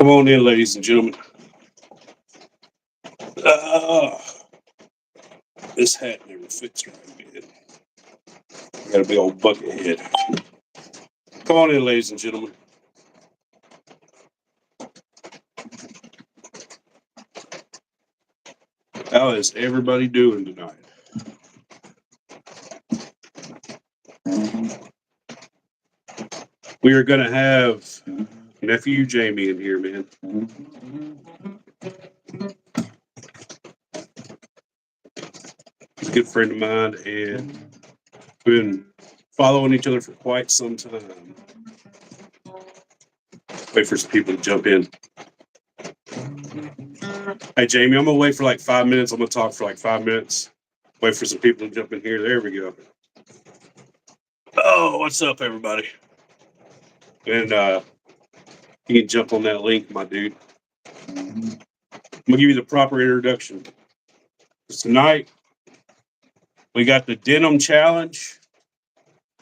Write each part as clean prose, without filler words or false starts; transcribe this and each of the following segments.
Come on in, ladies and gentlemen. Ah, this hat never fits right, man. I got a big old bucket head. Come on in, ladies and gentlemen. How is everybody doing tonight? We are going to have Nephew Jamie in here, man. He's a good friend of mine, and we've been following each other for quite some time. Wait for some people to jump in. Hey, Jamie, I'm going to wait for like 5 minutes. I'm going to talk for like 5 minutes. Wait for some people to jump in here. There we go. Oh, what's up, everybody? And you can jump on that link, my dude. I'm going to give you the proper introduction. Tonight, we got the Denim Challenge.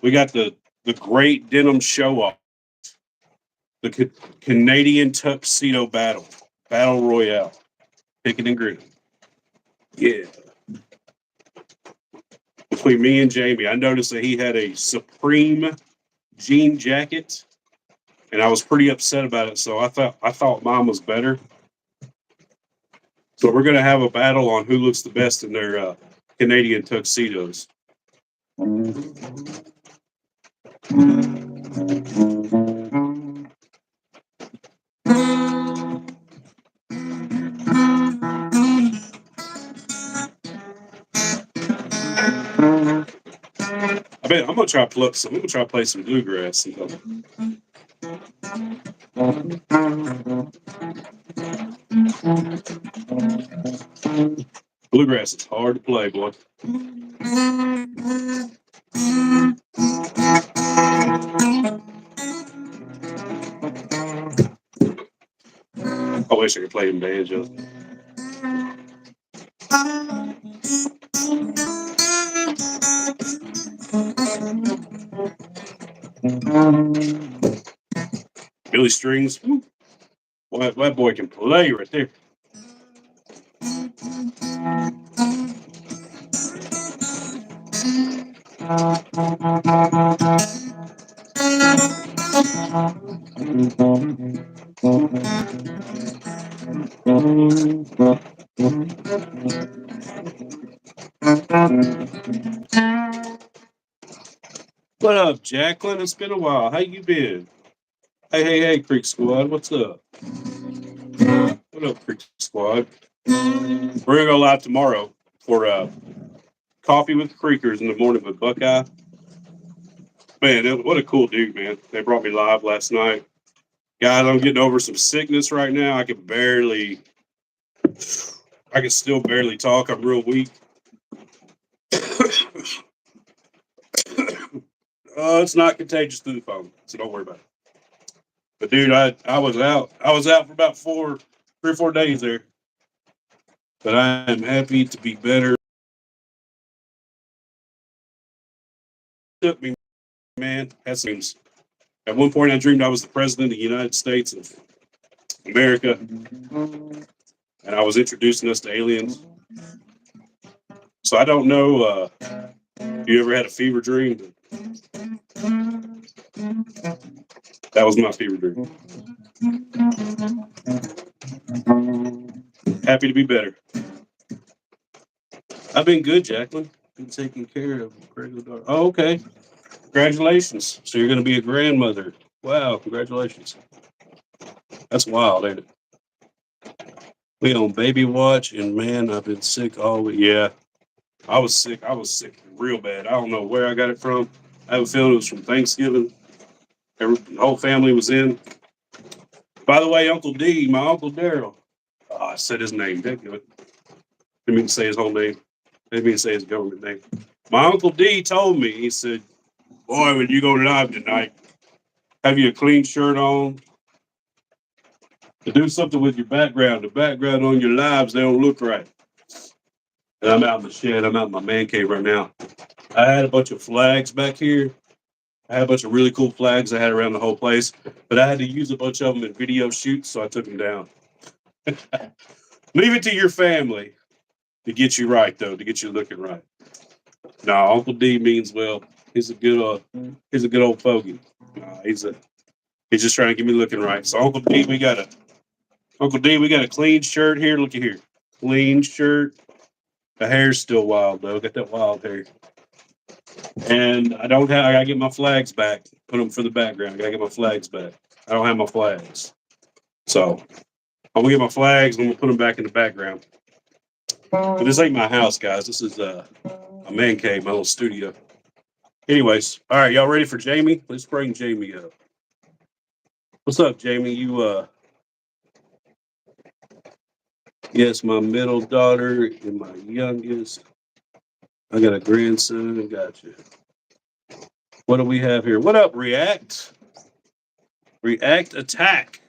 We got the Great Denim Show Off. The Canadian Tuxedo Battle Royale. Picking and grinning. Yeah. Between me and Jamie, I noticed that he had a Supreme jean jacket, and I was pretty upset about it. So I thought mine was better. So we're gonna have a battle on who looks the best in their Canadian tuxedos. I bet I'm gonna try to play some bluegrass. Bluegrass is hard to play, boy. I wish I could play in banjo. Billy Strings. Boy, that boy can play right there. What up, Jacqueline? It's been a while. How you been? Hey, Creeksquad. What's up? What up, Creeksquad? We're gonna go live tomorrow for Coffee with Creekers in the morning with Buckeye. Man, what a cool dude, man. They brought me live last night. Guys, I'm getting over some sickness right now. I can still barely talk. I'm real weak. It's not contagious through the phone, so don't worry about it. But dude, I was out for about 3 or 4 days there. But I am happy to be better. Took me, man. That seems. At one point, I dreamed I was the president of the United States of America, and I was introducing us to aliens. So I don't know. You ever had a fever dream? That was my fever dream. Happy to be better. I've been good, Jacqueline. Been taking care of regular daughter. Oh, okay. Congratulations. So you're going to be a grandmother. Wow, congratulations. That's wild, ain't it? We on baby watch, and man, I've been sick all week. Yeah, I was sick. I was sick real bad. I don't know where I got it from. I have a feeling it was from Thanksgiving. The whole family was in. By the way, Uncle D, my Uncle Daryl. Oh, I said his name. Didn't do it. Didn't mean to say his whole name. Didn't mean to say his government name. My Uncle D told me, he said, boy, when you go live tonight, have you a clean shirt on? To do something with your background. The background on your lives, they don't look right. And I'm out in the shed. I'm out in my man cave right now. I had a bunch of flags back here. I had a bunch of really cool flags I had around the whole place, but I had to use a bunch of them in video shoots, so I took them down. Leave it to your family to get you right, though, to get you looking right. No, Uncle D means well. He's a good old fogey. He's just trying to get me looking right. So Uncle D, we got a clean shirt here. Look at here, clean shirt. The hair's still wild though. Got that wild hair. And I don't have. I gotta get my flags back. Put them for the background. I gotta get my flags back. I don't have my flags, so I'm gonna get my flags and I'm gonna put them back in the background. But this ain't my house, guys. This is a man cave, my little studio. Anyways, all right, y'all ready for Jamie? Let's bring Jamie up. What's up, Jamie? Yes, my middle daughter and my youngest. I got a grandson. Gotcha. What do we have here? What up, React? React Attack.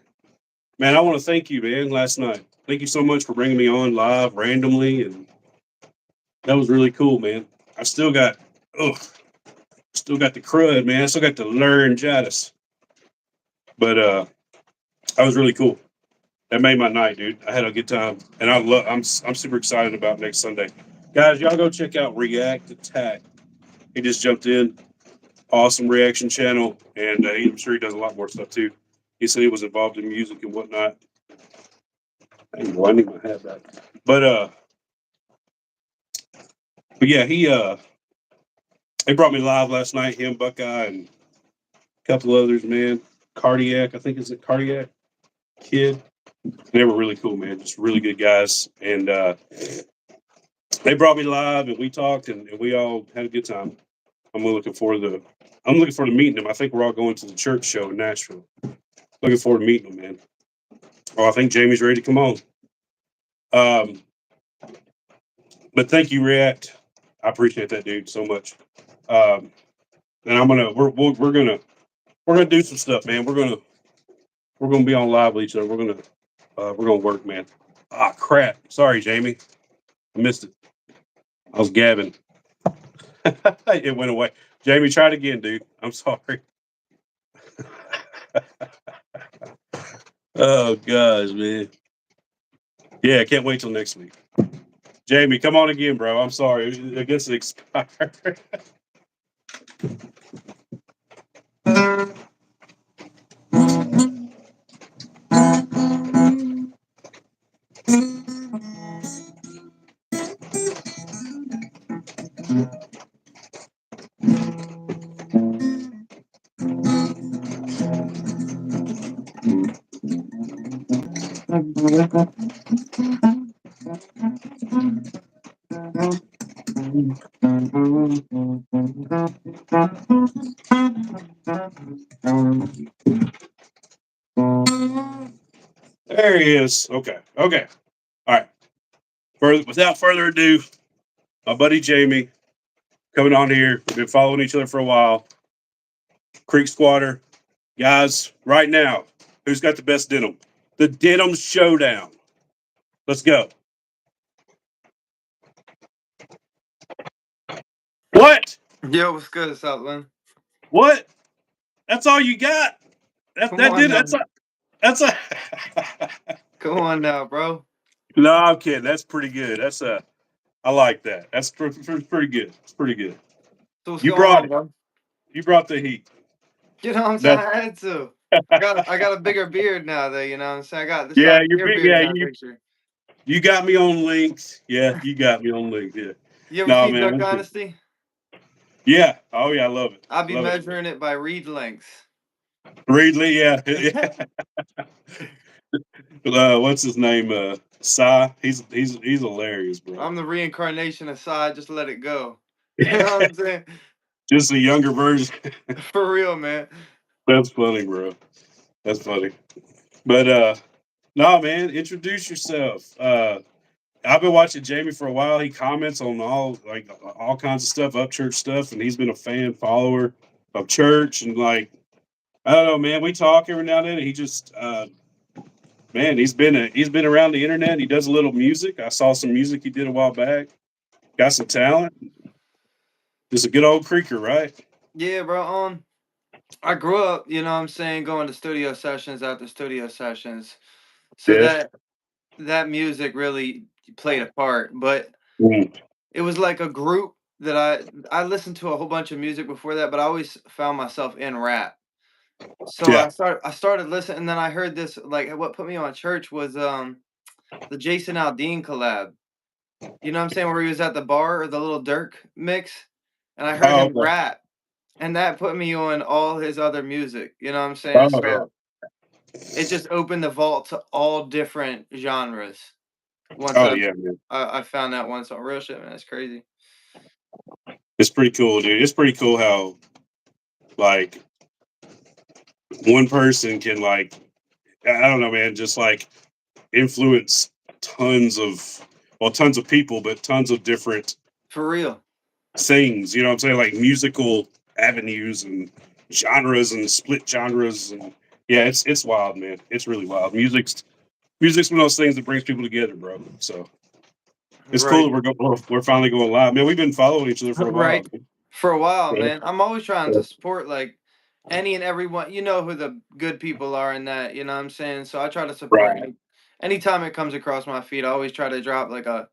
Man, I want to thank you, man, last night. Thank you so much for bringing me on live randomly. And that was really cool, man. I still got the crud, man. I still got the laryngitis. But that was really cool. That made my night, dude. I had a good time. And I'm super excited about next Sunday. Guys, y'all go check out React Attack. He just jumped in. Awesome reaction channel. And I'm sure he does a lot more stuff too. He said he was involved in music and whatnot. I need my hat back. But yeah, he brought me live last night, him, Buckeye, and a couple others, man. Cardiac, I think is it Cardiac Kid. They were really cool, man. Just really good guys. And they brought me live and we talked and we all had a good time. I'm looking forward to meeting them. I think we're all going to the church show in Nashville. Looking forward to meeting them, man. Oh, I think Jamie's ready to come on. But thank you, React. I appreciate that, dude, so much. And we're gonna do some stuff, man. We're gonna be on live with each other. We're gonna work, man. Ah, crap. Sorry, Jamie. I missed it. I was gabbing. It went away. Jamie, try it again, dude. I'm sorry. Oh gosh, man. Yeah, I can't wait till next week. Jamie, come on again, bro. I'm sorry. I guess it expired. There he is. Okay. All right. Without further ado, my buddy Jamie coming on here. We've been following each other for a while. Creeksquatter. Guys, right now, who's got the best denim? The Denim Showdown. Let's go. What? Yo, what's good, Southwynd? What? That's all you got? Come on now. That's a Come on now, bro. No, I'm kidding. That's pretty good. I like that. That's pretty good. It's pretty good. So what's You going brought on, it. bro? You brought the heat. You know what I'm saying? That I had to. I got a bigger beard now, though. You know what I'm saying? I got the Yeah, shot you're your big. beard Yeah, in that picture. you got me on links. Yeah, you got me on links. Yeah. You ever No, seen man. Duck That's good. Honesty? Yeah. Oh yeah, I love it. I'll be Love it. measuring it by read lengths. Reedley, yeah. What's his name? Cy. He's hilarious, bro. I'm the reincarnation of Psy. Just let it go. You know what I'm saying? Just a younger version. For real, man. That's funny, bro. That's funny. But no, man, introduce yourself. I've been watching Jamie for a while. He comments on all kinds of stuff, up church stuff, and he's been a fan follower of church. And like, I don't know, man. We talk every now and then. And he just, man, he's been around the internet. He does a little music. I saw some music he did a while back. Got some talent. Just a good old creaker, right? Yeah, bro. I grew up, you know what I'm saying, going to studio sessions after studio sessions. So Yeah. that music really played a part, but Mm. it was like a group that I listened to a whole bunch of music before that, but I always found myself in rap. So Yeah. I started listening, and then I heard this, like, what put me on church was the Jason Aldean collab. You know what I'm saying, where he was at the bar or the little Dirk mix, and I heard Oh, him okay. rap, and that put me on all his other music. You know what I'm saying? Oh, yeah. So it just opened the vault to all different genres. Once Oh, yeah, man. I found that once on real shit, man, that's crazy. It's pretty cool, dude. It's pretty cool how like one person can like I don't know, man, just like influence tons of tons of people, but tons of different For real. things. You know what I'm saying? Like musical avenues and genres and split genres and yeah, it's wild, man. It's really wild. Music's one of those things that brings people together, bro. So it's cool that Right. we're finally going live, man. We've been following each other for a while, Right. For a while, man. man. I'm always trying Yeah. to support like any and everyone. You know who the good people are in that, you know what I'm saying? So I try to support Right. anytime it comes across my feed, I always try to drop like a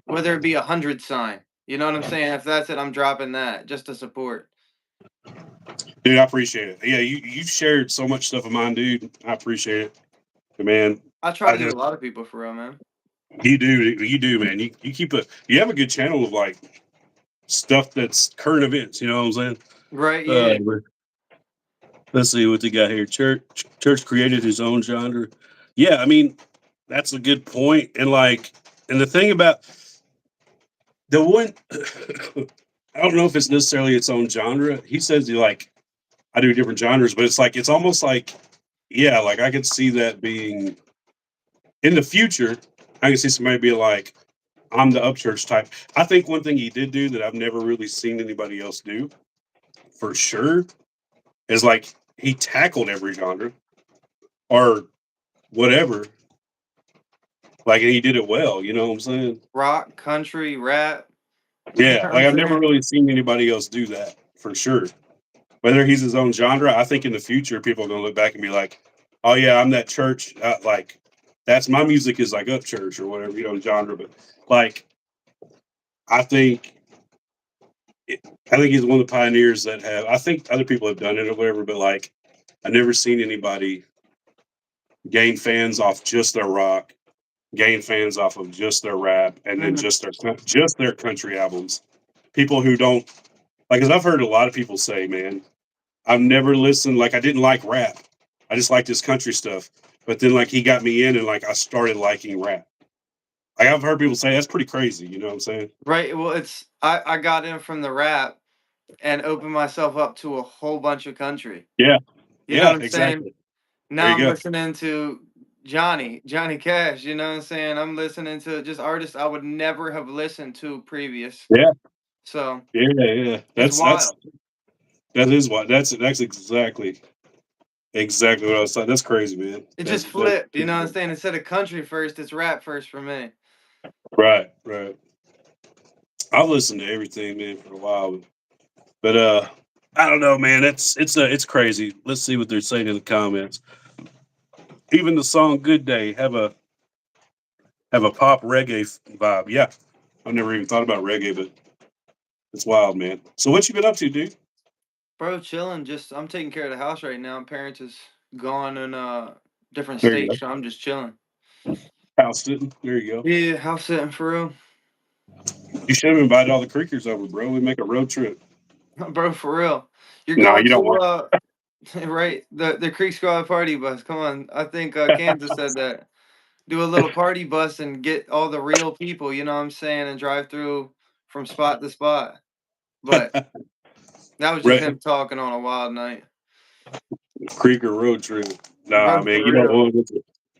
whether it be 100 sign. You know what I'm saying? If that's it, I'm dropping that just to support. Dude, I appreciate it. Yeah, you've shared so much stuff of mine, dude. I appreciate it, man. I try I to do a just lot of people for real, man. you do, man. You have a good channel of like stuff that's current events. You know what I'm saying? Right, yeah. Let's see what they got here. Church created his own genre. Yeah, I mean that's a good point. And like, and the thing about the one, I don't know if it's necessarily its own genre. He says he like I do different genres, but it's like it's almost like yeah, like I could see that being in the future. I can see somebody be like, I'm the upchurch type. I think one thing he did do that I've never really seen anybody else do for sure is like he tackled every genre or whatever. Like and he did it well, you know what I'm saying? Rock, country, rap. You know Yeah, what I'm like I've never saying? really seen anybody else do that for sure. Whether he's his own genre, I think in the future people are gonna look back and be like, "Oh yeah, I'm that church. Like that's my music is like up church or whatever you know genre." But like I think I think he's one of the pioneers that have. I think other people have done it or whatever, but like I've never seen anybody gain fans off just their rock, gain fans off of just their rap, and then Mhm. just their country albums. People who don't like, because I've heard a lot of people say, "Man, I've never listened. Like I didn't like rap. I just liked his country stuff." But then like he got me in, and like I started liking rap. Like I've heard people say that's pretty crazy. You know what I'm saying? Right. Well, it's I got in from the rap and opened myself up to a whole bunch of country. Yeah, You know yeah, what I'm saying? exactly. There Now you I'm go. listening to Johnny Cash, you know what I'm saying? I'm listening to just artists I would never have listened to previous. Yeah, So yeah. it's That's wild. that is what that's exactly what I was saying. That's crazy, man. It just That's flipped, you know what I'm saying? Instead of country first, it's rap first for me. right. I've listened to everything, man, for a while, but I don't know, man. It's crazy. Let's see what they're saying in the comments. Even the song "Good Day" have a pop reggae vibe. Yeah, I've never even thought about reggae, but it's wild, man. So what you been up to, dude? Bro, chilling. Just I'm taking care of the house right now. Parents is gone in different There you states, go. so I'm just chilling. House sitting. There you go. Yeah, house sitting for real. You should have invited all the creekers over, bro. We make a road trip. Bro, for real. You're No, going you don't to want. right, the Creeksquad party bus. Come on. I think Kansas said that. Do a little party bus and get all the real people, you know what I'm saying, and drive through from spot to spot. But that was just Right, him talking on a wild night. creeker road trip. Nah, Bro, man. for You don't real.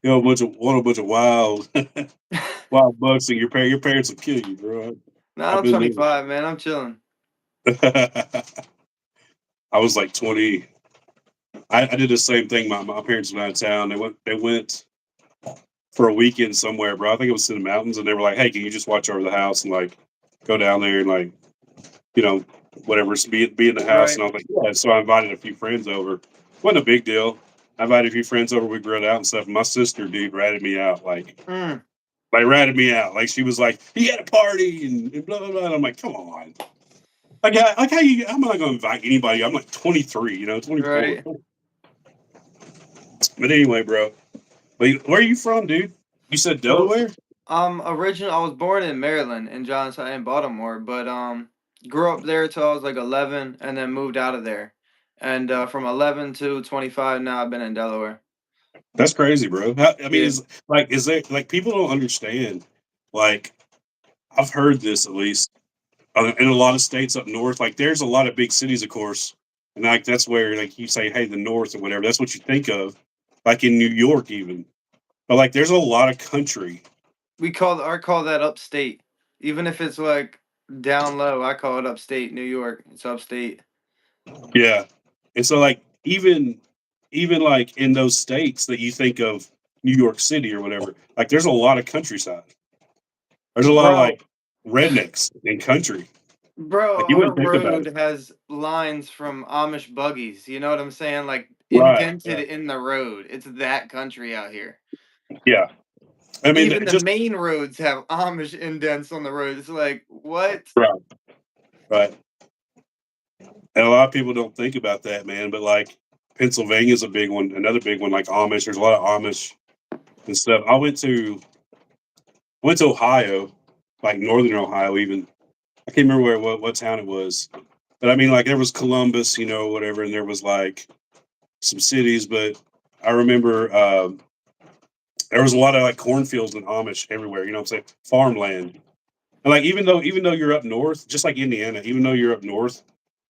want a bunch of wild wild bucks, and your parents will kill you, bro. Nah, I've I'm been 25, man. I'm chilling. there. I was like 20. I did the same thing. My parents went out of town. They went for a weekend somewhere, bro. I think it was in the mountains, and they were like, "Hey, can you just watch over the house and like go down there and like you know whatever, so be in the house. Right. And I was like, yeah. So I invited a few friends over. Wasn't a big deal. I invited a few friends over. We grilled out and stuff. My sister, dude, ratted me out. Mm, Like ratted me out. Like she was like, he had a party and blah blah blah. And I'm like, come on. Like how you? I'm not going to invite anybody. I'm like 23, 24. right. But anyway, bro. But where are you from, dude? You said So Delaware. I was born in Maryland in Johnstown in Baltimore, but grew up there till I was like 11 and then moved out of there. And from 11 to 25 now I've been in Delaware. That's crazy, bro. I mean, Yeah. is there like people don't understand? Like I've heard this at least in a lot of states up north. Like there's a lot of big cities, of course, and like that's where like you say, hey, the North or whatever. That's what you think of, like in New York even. But like there's a lot of country. I call that upstate. Even if it's like down low, I call it upstate New York. It's upstate. Yeah, and so like even like in those states that you think of New York City or whatever, like there's a lot of countryside. There's a lot of Bro, like rednecks in country. bro, Like you our wouldn't think about road it. has lines from Amish buggies. You know what I'm saying? Like Right. indented Right. in the road. It's that country out here. Yeah. I mean, Even the just main roads have Amish indents on the road. It's like, what? right. Right. And a lot of people don't think about that, man. But like Pennsylvania's a big one. Another big one, like Amish. There's a lot of Amish and stuff. I went to Ohio, like northern Ohio, even. I can't remember what town it was, but I mean, like there was Columbus, whatever, and there was like some cities. But I remember there was a lot of like cornfields and Amish everywhere. You know what I'm saying? Farmland. And like even though you're up north, just like Indiana, even though you're up north,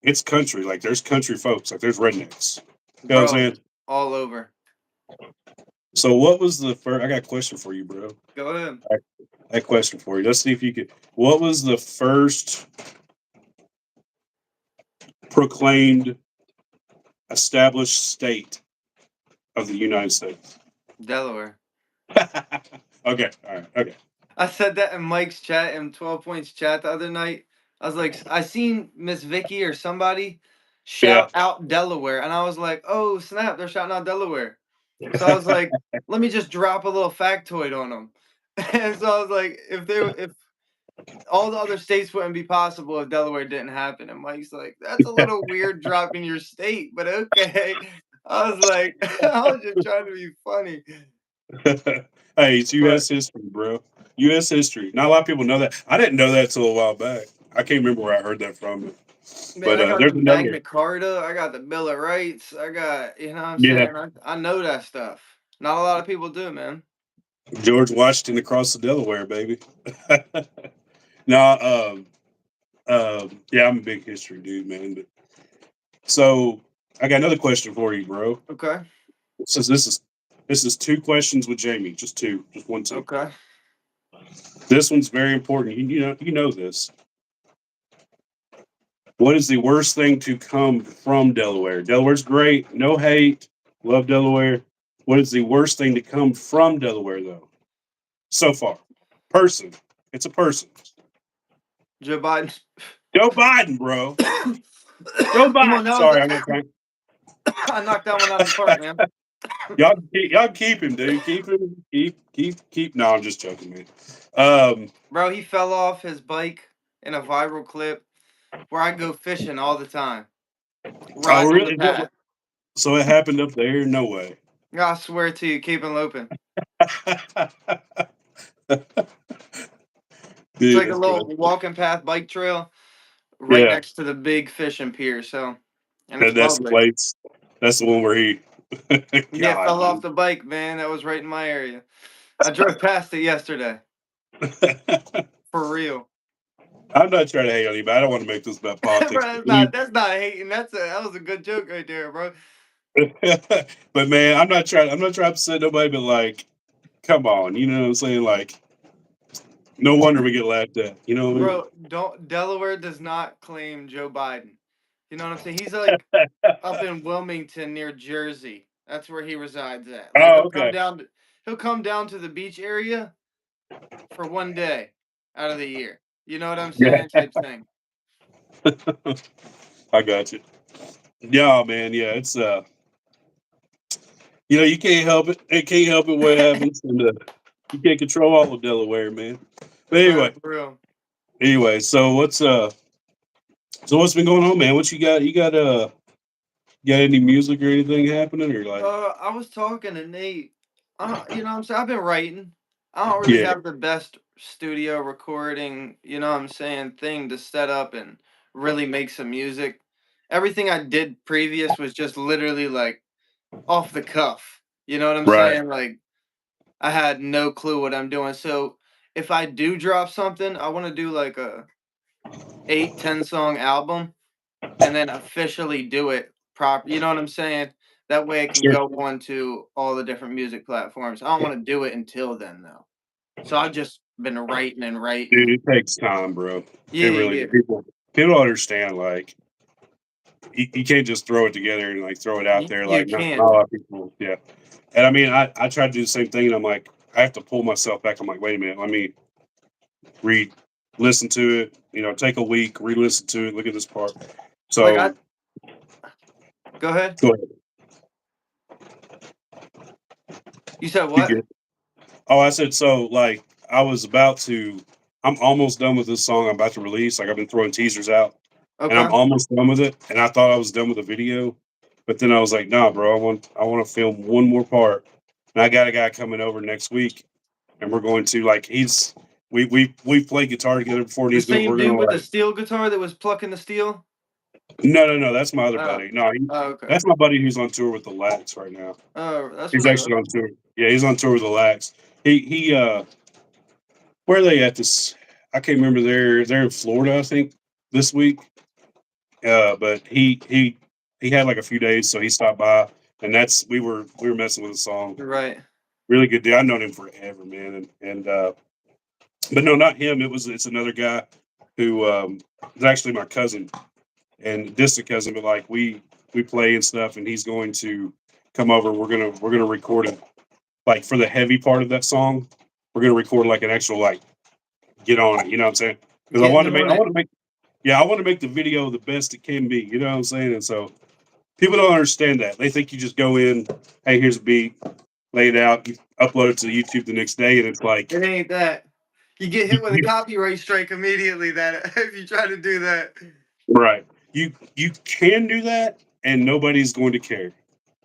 it's country. Like there's country folks. Like there's rednecks. You know what I'm Bro, saying? all over. So what was the first? I got a question for you, bro. Go ahead. I got a question for you. Let's see if you could. What was the first proclaimed established state of the United States? Delaware. Okay. All right. Okay. I said that in Mike's chat in 12 Points chat the other night. I was like, I seen Miss Vicky or somebody Yeah. shout out Delaware, and I was like, oh snap, they're shouting out Delaware. So I was like, let me just drop a little factoid on them. And so I was like, if all the other states wouldn't be possible if Delaware didn't happen. And Mike's like, that's a little weird dropping your state, but okay. I was like, I was just trying to be funny. Hey, it's But U.S. history, bro. U.S. history. Not a lot of people know that. I didn't know that till a while back. I can't remember where I heard that from. man, But I got there's the another. Magna Carta, I got the Bill of Rights, I got, you know what I'm Yeah, saying? I know that stuff. Not a lot of people do, man. George Washington across the Delaware, baby. No, yeah, I'm a big history dude, man. But so I got another question for you, bro. Okay. Since this is two questions with Jamie, just two, just one, two. Okay. This one's very important. You know this. What is the worst thing to come from Delaware? Delaware's great, no hate, love Delaware. What is the worst thing to come from Delaware though? So far, person. It's a person. Joe Biden. Joe Biden, bro. Joe Come on, Biden. that was Sorry, I'm not trying. I knocked that one out of the park, man. Y'all keep him, dude. Keep him. Keep. No, I'm just joking, man. Um. Bro, he fell off his bike in a viral clip where I go fishing all the time. Oh, Right on the really? path. So it happened up there? No way. I swear to you, keep him open. It's Dude, like a that's little crazy. walking path bike trail right Yeah, next to the big fishing pier. So, and it's that's the public. plates. That's the one where he. Yeah, God, fell off the bike, man. That was right in my area. I drove past it yesterday. dude. For real. I'm not trying to hate on you, but I don't want to make this about Bro, politics. But when that's not hating. That was a good joke right there, bro. but man, I'm not trying to upset nobody, but like, come on, you know what I'm saying? Like, no wonder we get laughed at. You know what I mean? Bro, don't Delaware does not claim Joe Biden. You know what I'm saying? He's like up in Wilmington near Jersey. That's where he resides at. Like Oh, okay. he'll come down to the beach area for one day out of the year. You know what I'm Yeah. saying? Type thing. I got you. Yeah, man. Yeah, it's you can't help it. It can't help it what happens, and you can't control all of Delaware, man. But No, anyway, for real. so what's been going on, man? What you got? You got any music or anything happening, or like? I was talking to Nate. You know what I'm saying? I've been writing. I don't really Yeah, have the best studio recording, you know what I'm saying, thing to set up and really make some music. Everything I did previous was just literally like off the cuff. You know what I'm right. saying? Like I had no clue what I'm doing. So if I do drop something, I want to do like a 8, 10 song album and then officially do it proper. You know what I'm saying? That way it can Sure. go on to all the different music platforms. I don't want to do it until then though. So I've just been writing and Dude, writing. it takes time, bro. It Yeah, really yeah. people don't understand. Like, you can't just throw it together and like throw it out there. You Like, not can't. a lot of people. Yeah, and I mean, I try to do the same thing, and I'm like, I have to pull myself back. I'm like, wait a minute, let me read, listen to it. Take a week, re-listen to it. Look at this part. Like So I go ahead. go ahead. You said You what? good? Oh, I said so. Like, I was about to. I'm almost done with this song I'm about to release. Like, I've been throwing teasers out, and I'm Okay. almost done with it. And I thought I was done with the video, but then I was like, nah, bro. I want to film one more part. And I got a guy coming over next week, and we're going to like we've played guitar together before, and The he's gonna same we're dude gonna with the like steel guitar that was plucking the steel? no, that's my other Oh. buddy. No, Oh, okay. that's my buddy who's on tour with the Lax right now. Oh, that's He's what's up. actually on tour. Yeah, he's on tour with the Lax. He where are they at this? I can't remember. They're in Florida, I think, this week. But he had like a few days, so he stopped by, and that's we were messing with a song. Right. Really good dude. I've known him forever, man. And but no, not him. It's another guy who is actually my cousin and distant cousin, but like we play and stuff, and he's going to come over. We're gonna record it like for the heavy part of that song. We're gonna record like an actual like get on it. You know what I'm saying? Because I Getting want to make on I it. want to make yeah I want to make the video the best it can be. You know what I'm saying? And so people don't understand that. They think you just go in, hey, here's a beat, lay it out, you upload it to YouTube the next day, and it's like It ain't that. You get hit with a copyright strike immediately that if you try to do that. right. You can do that, and nobody's going to care.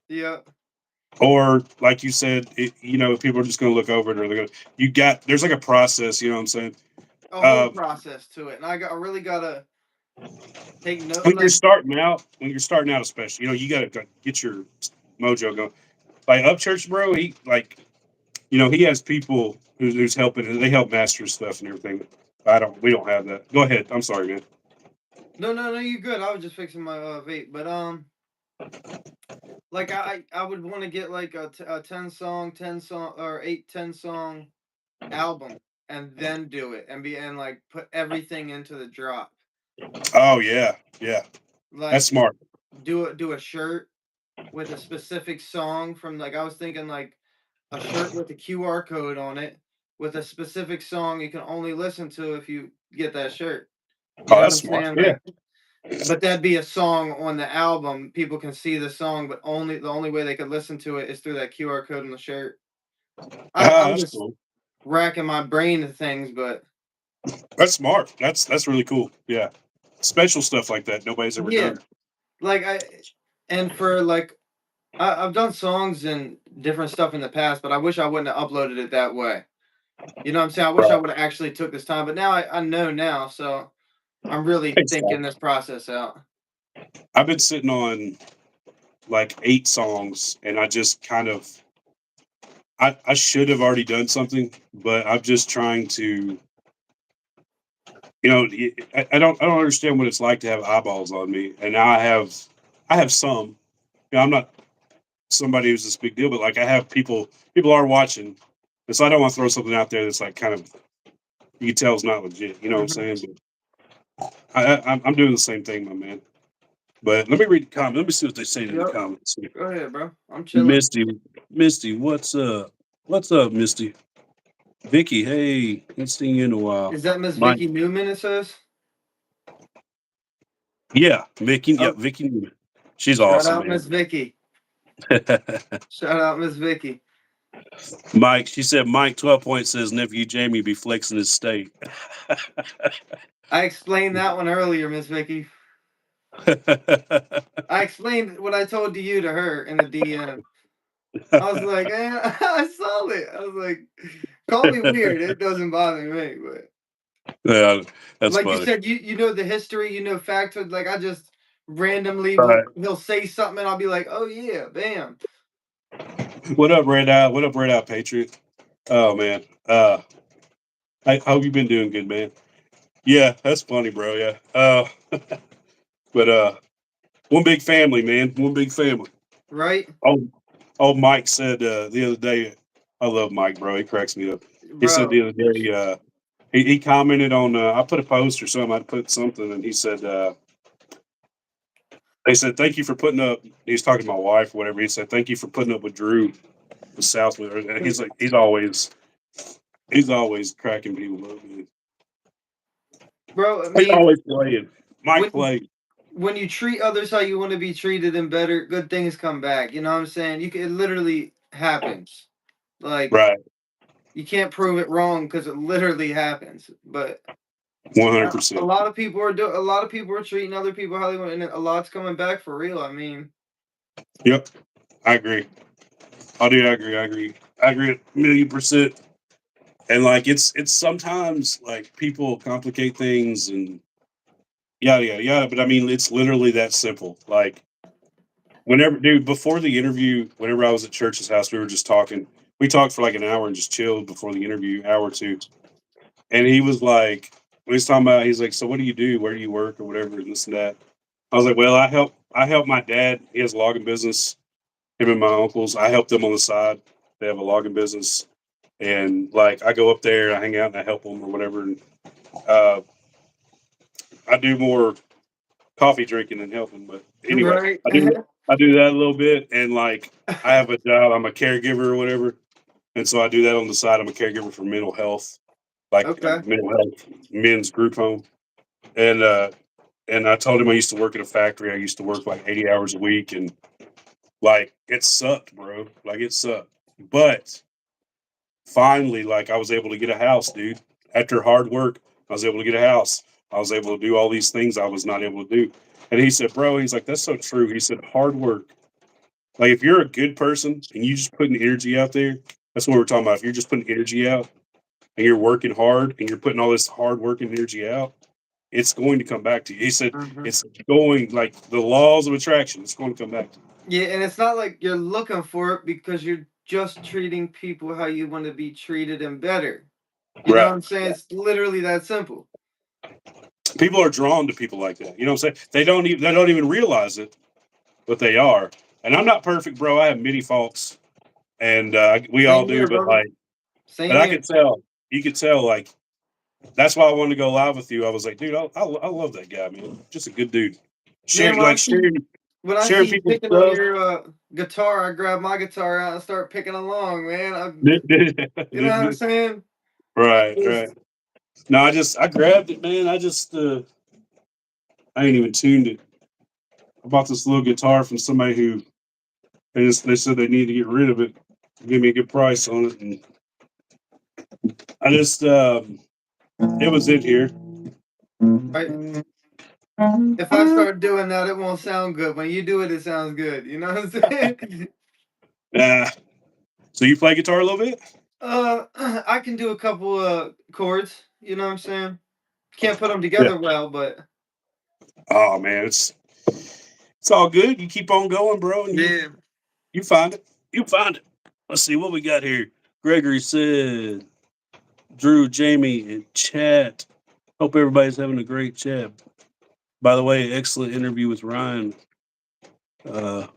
Yeah. Or like you said, people are just going to look over it, or they're going to. There's like a process. You know what I'm saying? A whole Uh, process to it. And I really gotta take note when you're like starting out, especially, you got to get your mojo going. Like Upchurch, bro, he has people who's helping, and they help master stuff and everything. We don't have that. Go ahead. I'm sorry, man. no, you good. I was just fixing my vape. But like I would want to get like a 10 song or 8, 10 song album and then do it and be and like put everything into the drop. Oh yeah, yeah, that's Like smart. do a shirt with a specific song from like I was thinking like a shirt with a QR code on it with a specific song you can only listen to if you get that shirt. You Oh, know what that's I'm smart. saying? Yeah. Like but that'd be a song on the album. People can see the song, but the only way they could listen to it is through that QR code on the shirt. I'm That's just cool. racking my brain to things, but That's smart. That's really cool. Yeah, special stuff like that nobody's ever yeah, done. like and for like I've done songs and different stuff in the past, but I wish I wouldn't have uploaded it that way. You know what I'm saying? I wish I Right. would have actually took this time, but now I know now, so I'm really Thanks, thinking Tom. this process out. I've been sitting on like 8 songs, and I just kind of I should have already done something, but I'm just trying to. I don't understand what it's like to have eyeballs on me, and now I have some. I'm not somebody who's this big deal, but like I have people are watching, and so I don't want to throw something out there that's like kind of you can tell it's not legit. You know what I'm Mhm. saying? But I'm doing the same thing, my man. But let me read the comment. Let me see what they say in the Yep. comments. Go ahead, bro. I'm chilling. Misty, what's up? What's up, Misty? Vicky, hey, ain't seen you in a while. Is that Miss Mike, Vicky Newman? It says. Yeah, Vicky. Yeah, Oh, Vicky Newman. She's shout awesome, out man. Miss Vicky. Shout out Miss Vicky. Mike, she said Mike 12 Point says nephew Jamie be flexing his state. I explained that one earlier, Miss Vicky. I explained what I told to you to her in the DM. I was like, I saw it. I was like, call me weird. It doesn't bother me, but Yeah, that's like you funny. said, you know the history, you know facts. Like I just randomly Right. he'll say something and I'll be like, oh yeah, bam. What up, Red Eye? What up, Red Eye Patriot? Oh man. I hope you've been doing good, man. Yeah, that's funny, bro. Yeah. But one big family, man. One big family. Right, Oh, Mike said the other day. I love Mike, bro. He cracks me up. He said bro. the other day. He commented on. I put a post or something. I put something, and he said. They said thank you for putting up. He was talking to my wife, or whatever. He said thank you for putting up with Drew, the Southwynd. And he's like he's always cracking people up. Man. Bro, I He's mean, always playing. Mike when played. when you treat others how you want to be treated and better, good things come back. You know what I'm saying? It literally happens. Like Right. you can't prove it wrong because it literally happens. But 100%. a lot of people are treating other people how they want, and a lot's coming back for real. I mean, Yep. I agree. I do. I agree. I agree. I agree a million percent. And like it's sometimes like people complicate things and yada yada yada. But I mean, it's literally that simple. Like whenever, dude, before the interview, whenever I was at Church's house, we were just talking. We talked for like an hour and just chilled before the interview, hour or two. And he was like, when he's talking about, he's like, "So what do you do? Where do you work, or whatever, and this and that." I was like, "Well, I help my dad. He has a logging business. Him and my uncles. I help them on the side. They have a logging business, and like I go up there, I hang out, and I help them or whatever. And uh, I do more coffee drinking than helping. But anyway, right? I do that a little bit, and like I have a job. I'm a caregiver or whatever, and so I do that on the side. I'm a caregiver for mental health, like a Okay. mental health men's group home, and I told him I used to work at a factory. I used to work like 80 hours a week, and like it sucked, bro. Like it sucked, but finally, like I was able to get a house, dude. After hard work, I was able to get a house. I was able to do all these things I was not able to do. And he said, bro, he's like, that's so true. He said, hard work. Like if you're a good person and you just putting energy out there, that's what we're talking about. If you're just putting energy out and you're working hard and you're putting all this hard work and energy out, it's going to come back to you. He said, Mhm. it's going like the laws of attraction. It's going to come back to Yeah, and it's not like you're looking for it because you're just treating people how you want to be treated and better. you. You know what Right. I'm saying? It's literally that simple. People are drawn to people like that. You know what I'm saying? They don't even realize it, but they are. And I'm not perfect, bro. I have many faults, and we all Same do. here, But brother. like, but Same I here. could tell. You could tell. Like that's why I wanted to go live with you. I was like, dude, I love that guy, man. Just a good dude. Man, Sharing like when I see sharing you people's picking on stuff. your guitar, I grab my guitar out and start picking along, man. You know what I'm saying? Right, right. Just No, I grabbed it, man. I ain't even tuned it. I bought this little guitar from somebody who they said they need to get rid of it. Give me a good price on it, and I just it was in here. I, if I start doing that, it won't sound good. When you do it, it sounds good. You know what I'm saying? Uh, so you play guitar a little bit? I can do a couple chords. You know what I'm saying? Can't put them Yeah. together well, but Oh man, it's all good. You keep on going, bro, and yeah. you find it. You find it. Let's see what we got here. Gregory said, Drew, Jamie, and chat. Hope everybody's having a great chat. By the way, excellent interview with Ryan.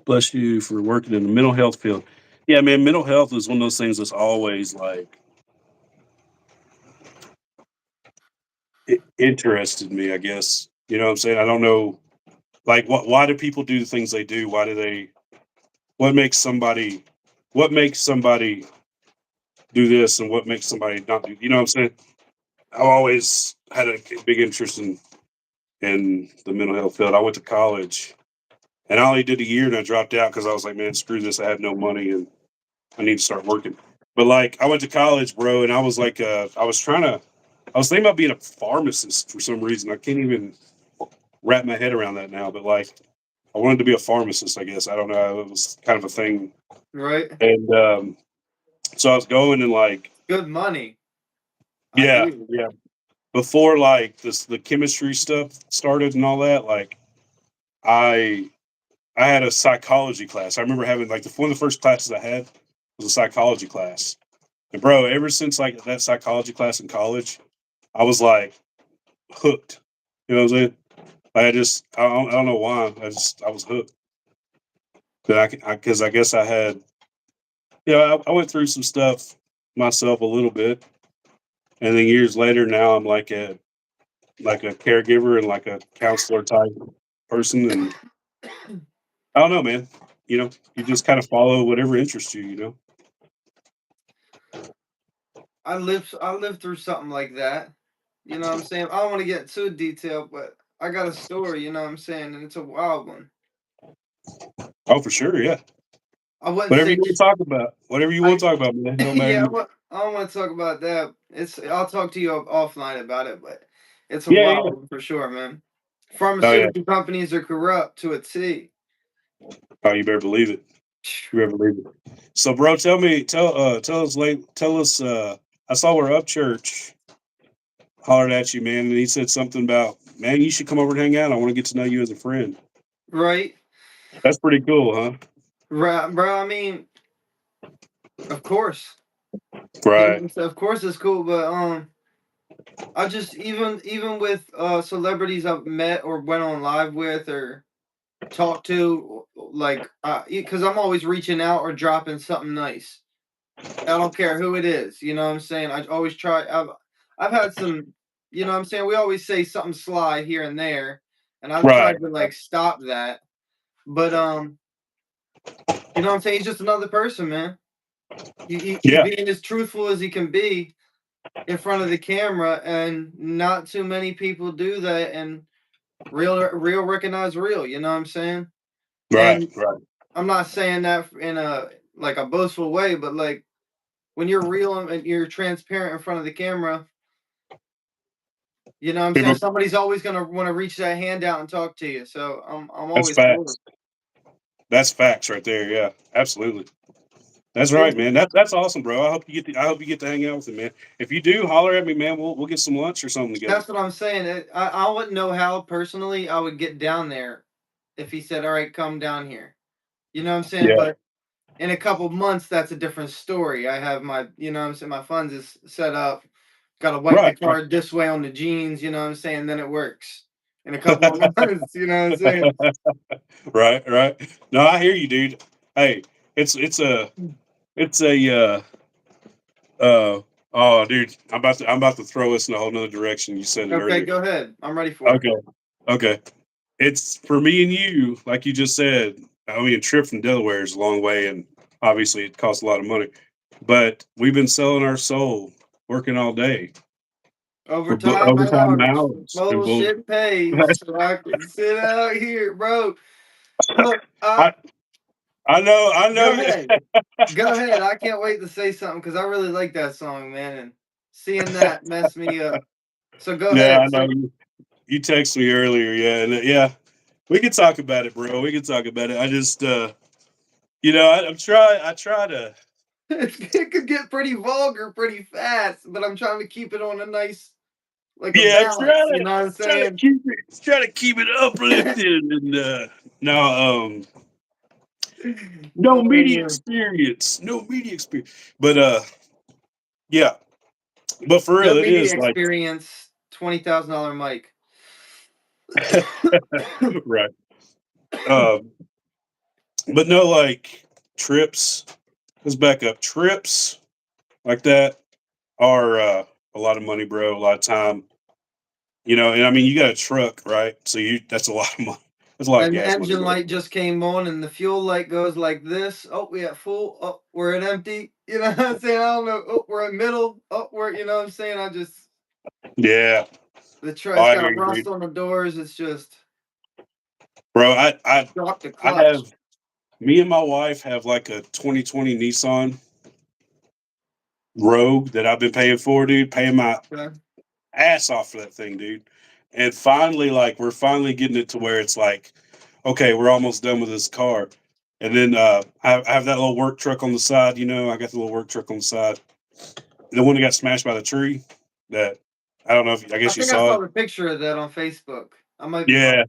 Bless you for working in the mental health field. Yeah, man, mental health is one of those things that's always like it interested me, I guess. You know what I'm saying? I don't know like why do people do the things they do? Why do they what makes somebody what makes somebody do this and what makes somebody not do you know what I'm saying? I've always had a big interest in in the mental health field. I went to college, and I only did a year, and I dropped out because I was like, man, screw this. I have no money, and I need to start working. But like, I went to college, bro, and I was like, I was thinking about being a pharmacist for some reason. I can't even wrap my head around that now. But like, I wanted to be a pharmacist. I guess I don't know. It was kind of a thing, Right. and so I was going and like, Good money. I yeah, hear you. yeah. Before like this, the chemistry stuff started and all that. Like, I I had a psychology class. I remember having like one of the first classes I had was a psychology class. And bro, ever since like that psychology class in college, I was like hooked. You know what I'm saying? Like, I don't know why. I was hooked. But because I guess I had, I went through some stuff myself a little bit, and then years later, now I'm like a caregiver and like a counselor type person, and I don't know, man. You just kind of follow whatever interests you. You know? I lived through something like that. You know what I'm saying? I don't want to get too detailed, but I got a story, you know what I'm saying, and it's a wild one. Oh, for sure, yeah. I wouldn't Whatever you say want to talk about, whatever you want I to talk about, man. It don't matter to yeah, me. I don't want to talk about that. I'll talk to you offline about it, but it's a Yeah, yeah. wild one for sure, man. Oh yeah. Pharmaceutical companies are corrupt to a T. Oh, you better believe it. You better believe it. So, bro, tell us. I saw where Up Church hollered at you, man, and he said something about, man, you should come over and hang out. I want to get to know you as a friend. Right? That's pretty cool, huh? Right, bro. I mean, of course. You know, Right. of course it's cool, but I just even with celebrities I've met or went on live with or talked to, like, because I'm always reaching out or dropping something nice. I don't care who it is. You know what I'm saying? I always try. I've had some. You know what I'm saying? We always say something sly here and there, and I've tried Right. to like stop that. But you know what I'm saying? He's just another person, man. He's Yeah. being as truthful as he can be in front of the camera, and not too many people do that. And real recognize real. You know what I'm saying? Right. And Right. I'm not saying that in a like a boastful way, but like when you're real and you're transparent in front of the camera, you know what I'm saying? People. Somebody's always gonna want to reach that hand out and talk to you. So I'm That's always for it. facts. That's facts right there. Yeah. Absolutely. That's right, And man. That's awesome, bro. I hope you get to hang out with him, man. If you do, holler at me, man. We'll get some lunch or something together. that's what I'm saying. I wouldn't know how personally I would get down there if he said, "All right, come down here." You know what I'm saying? Yeah. But in a couple months, that's a different story. I have my, you know what I'm saying, my funds is set up. Got to wipe the Right. Right. card this way on the jeans, you know what I'm saying? Then it works in a couple of months, you know what I'm saying? Right. Right. No, I hear you, dude. Hey, it's a oh, dude. I'm about to throw us in a whole nother direction. You said it Okay, earlier. go ahead. I'm ready for it. Okay. Okay. It's for me and you, like you just said. I mean, a trip from Delaware is a long way, and obviously it costs a lot of money. But we've been selling our soul, working all day for Overtime overtime hours. hours, and Bullshit pays. So I can sit out here, bro. Look, I I go know. ahead. Go ahead. I can't wait to say something because I really like that song, man. And seeing that messed me up. So go Yeah, ahead. I know. So You texted me earlier, yeah, and yeah, we can talk about it, bro. We can talk about it. I just, I try to, it could get pretty vulgar pretty fast, but I'm trying to keep it on a nice, like a yeah, balance. You know what I'm saying? try to keep it uplifted, and no, Oh, no media experience, but yeah, but for no real, it media is like, experience. $20,000 mic. right, um, but no, like trips. Let's back up. Trips like that are a lot of money, bro. A lot of time. And I mean, you got a truck, right? So that's a lot of money. That's a lot of And the gas money, engine bro. light just came on, and the fuel light goes like this. Oh, we at full. Oh, we're at empty. You know what I'm saying? I don't know. Oh, we're at middle. Oh, we're. You know what I'm saying? I just. Yeah. The truck, Oh, it's I got hear you, rust dude. on the doors. It's just Bro, I drop the I clutch. have me and my wife have like a 2020 Nissan Rogue that I've been paying for, dude. Paying my Okay. ass off for that thing, dude. And finally, like, we're finally getting it to where it's like, okay, we're almost done with this car. And then I have that little work truck on the side. You know, I got the little work truck on the side. The one that got smashed by the tree. That I don't know if I I guess you think I saw saw it. the picture of that on Facebook. I might be wrong. Yeah,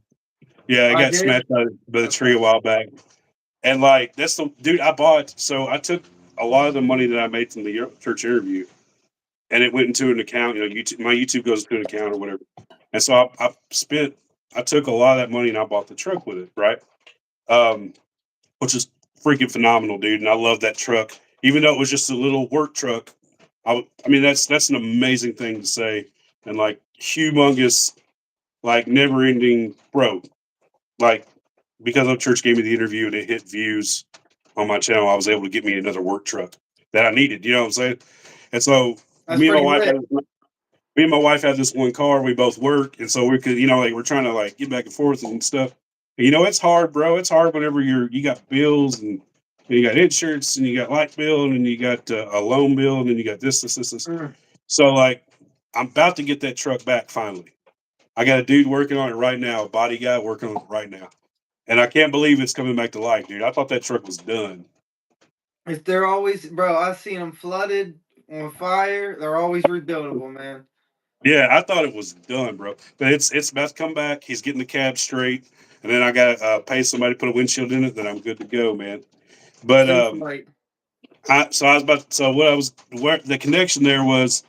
yeah, it I got did. smashed by the tree Okay. a while back. And like that's the dude I bought. So I took a lot of the money that I made from the church interview, and it went into an account. You know, YouTube, my YouTube goes to an account or whatever. And so I took a lot of that money and I bought the truck with it, right? Um, which is freaking phenomenal, dude. And I love that truck, even though it was just a little work truck. I mean, that's an amazing thing to say, and like humongous, like never ending, bro. Like because of church gave me the interview and it hit views on my channel, I was able to get me another work truck that I needed. You know what I'm saying? And so That's pretty lit. me and my wife have this one car. We both work, and so we could, you know, like we're trying to like get back and forth and stuff. And, you know, it's hard, bro. It's hard whenever you got bills and you got insurance and you got light bill and you got a loan bill and then you got this. Mm. So like, I'm about to get that truck back finally. I got a dude working on it right now, a body guy working on it right now, and I can't believe it's coming back to life, dude. I thought that truck was done. If they're always, bro, I've seen them flooded on fire. They're always rebuildable, man. Yeah, I thought it was done, bro. But it's about to come back. He's getting the cab straight, and then I got to pay somebody to put a windshield in it. Then I'm good to go, man. But Safe flight. I was about so what I was where the connection there was.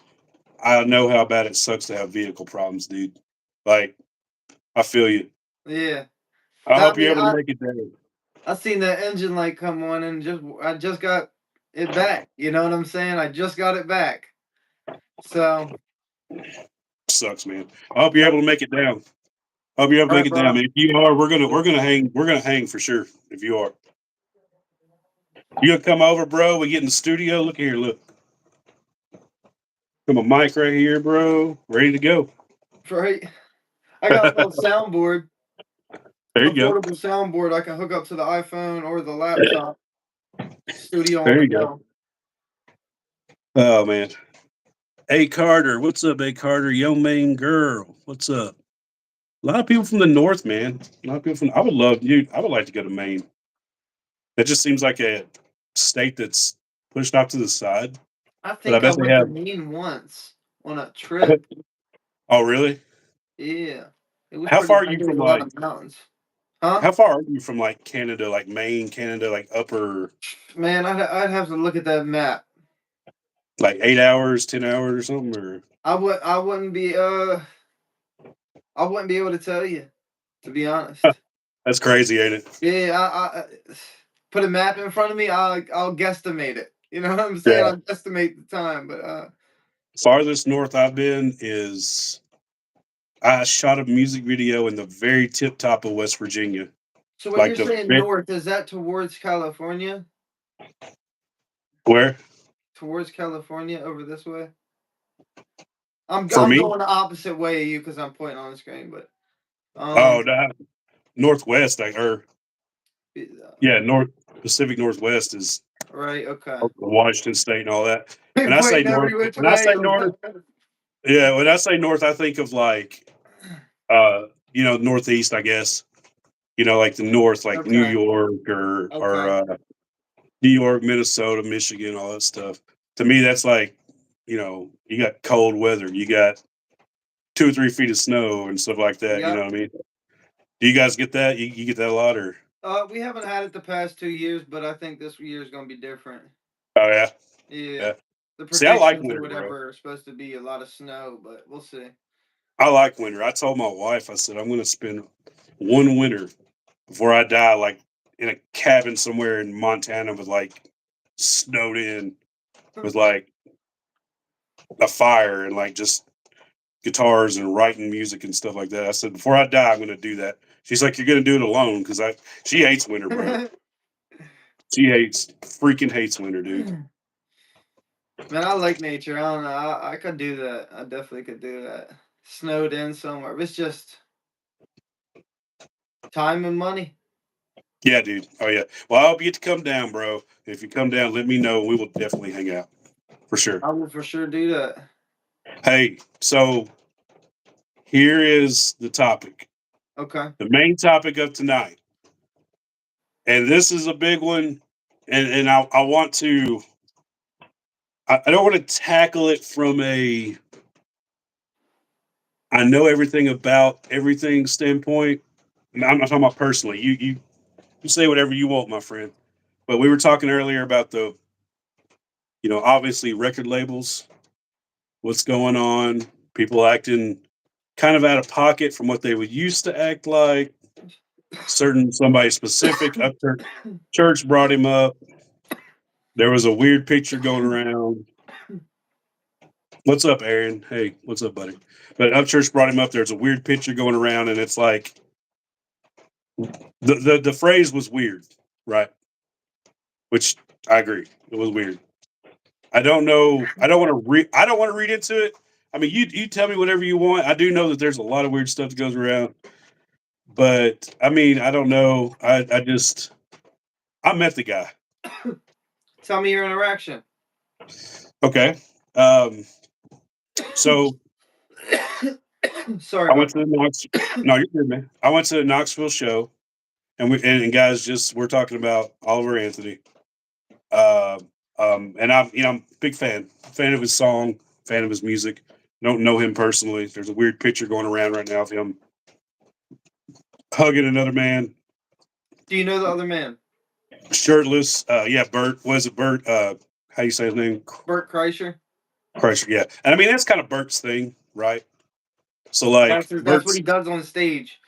I know how bad it sucks to have vehicle problems, dude. Like I feel you. Yeah. I I hope mean, you're able to I make it there. I seen that engine light come on and I just got it back. You know what I'm saying? I just got it back. So, Sucks, man. I hope you're yep. able to make it down. I hope you're able to All make right, it down, bro. man. If you are, we're gonna hang for sure. If you are, you gonna come over, bro? We get in the studio. Look here, look. Come a mic right here, bro. Ready to go. Right. I got a little soundboard, There a you go. portable soundboard I can hook up to the iPhone or the laptop. Studio on There the you go. go. Oh man. A Carter, what's up, A Carter? Yo, main girl, what's up? A lot of people from the north, man. A lot of people from. I would love you. I would like to go to Maine. It just seems like a state that's pushed off to the side. I But I think I bet they went to have. Maine once on a trip. Oh, really? Yeah. It was How pretty far are nice. you There was from a lot like? of mountains. Huh? How far are you from like Canada, like Maine, Canada, like upper, Man, I'd have to look at that map. like 8 hours, 10 hours, or something? Or I wouldn't be I wouldn't be able to tell you, to be honest. that's crazy, ain't it? Yeah, put a map in front of me, I'll guesstimate it. You know what I'm saying? Yeah. I'll guesstimate the time, but Farthest north I've been is I shot a music video in the very tip top of West Virginia. so when Like you're saying north, is that towards California? where? Towards California over this way? For I'm me? going the opposite way of you because I'm pointing on the screen, but Oh, um no, northwest, or uh, yeah, North Pacific Northwest is right, okay. Washington State and all that. When I say Pointing north, every which when I way. say north, yeah, when I say north, I think of like, northeast, I guess. You know, like the north, like New Okay, York or okay. New York, Minnesota, Michigan, all that stuff. To me, that's like, you got cold weather, you got 2 or 3 feet of snow and stuff like that. You know Yep. what I mean? Do you guys get that? You get that a lot, or We haven't had it the past 2 years, but I think this year is gonna be different. oh yeah, Yeah. yeah. The See, I like predictions or winter, bro. whatever are supposed to be a lot of snow, but we'll see. I like winter. I told my wife, I said I'm going to spend one winter before I die, like in a cabin somewhere in Montana with like snowed in with like a fire and like just guitars and writing music and stuff like that. I said before I die, I'm going to do that. She's like, you're going to do it alone because she hates winter, bro. Freaking hates winter, dude. Man, I like nature. I don't know. I could do that. I definitely could do that. snowed in somewhere. It's just time and money. Yeah, dude. Oh yeah. Well, I hope you get to come down, bro. If you come down, let me know. We will definitely hang out for sure. I will for sure do that. Hey, so here is the topic, Okay. the main topic of tonight, and this is a big one. And I want to. I don't want to tackle it from a I know everything about everything standpoint. I'm not talking about personally. You say whatever you want, my friend. But we were talking earlier about the obviously record labels, what's going on, people acting kind of out of pocket from what they would used to act like. Certain somebody specific up there, church brought him up. There was a weird picture going around. What's up, Aaron? Hey, what's up, buddy? But up church brought him up. There's a weird picture going around, and it's like the phrase was weird, right? Which I agree, it was weird. I don't know. I don't want to read. I don't want to read into it. I mean, you tell me whatever you want. I do know that there's a lot of weird stuff that goes around, but I mean, I don't know. I met the guy. Tell me your interaction. Okay. So Sorry I went about to the Knox. No, you're good, man. I went to the Knoxville show, and guys, just we're talking about Oliver Anthony. Uh, and I'm a big fan of his song, fan of his music. Don't know him personally. There's a weird picture going around right now of him hugging another man, Do you know the other man? shirtless. Yeah, Bert. Was it Bert? How you say his name? Bert Kreischer. Kreischer. Yeah, and I mean that's kind of Bert's thing, right? So like That's what Bert's. he does on stage.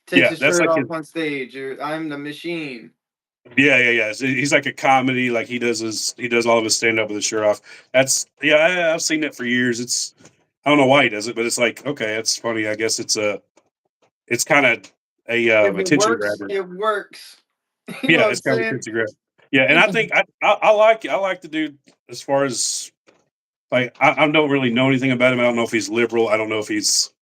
Takes Yeah, his that's shirt like his. off on stage. I'm the machine. Yeah. So he's like a comedy. Like he does all of his stand up with his shirt off. That's yeah. I've seen that for years. It's I don't know why he does it, but it's like okay, it's funny. I guess it's kind of a If it attention works, grabber. it works. You know Yeah, what I'm it's kind of saying? attention grabber. Yeah, and I think I like the dude as far as like I don't really know anything about him. I don't know if he's liberal. I don't know if he's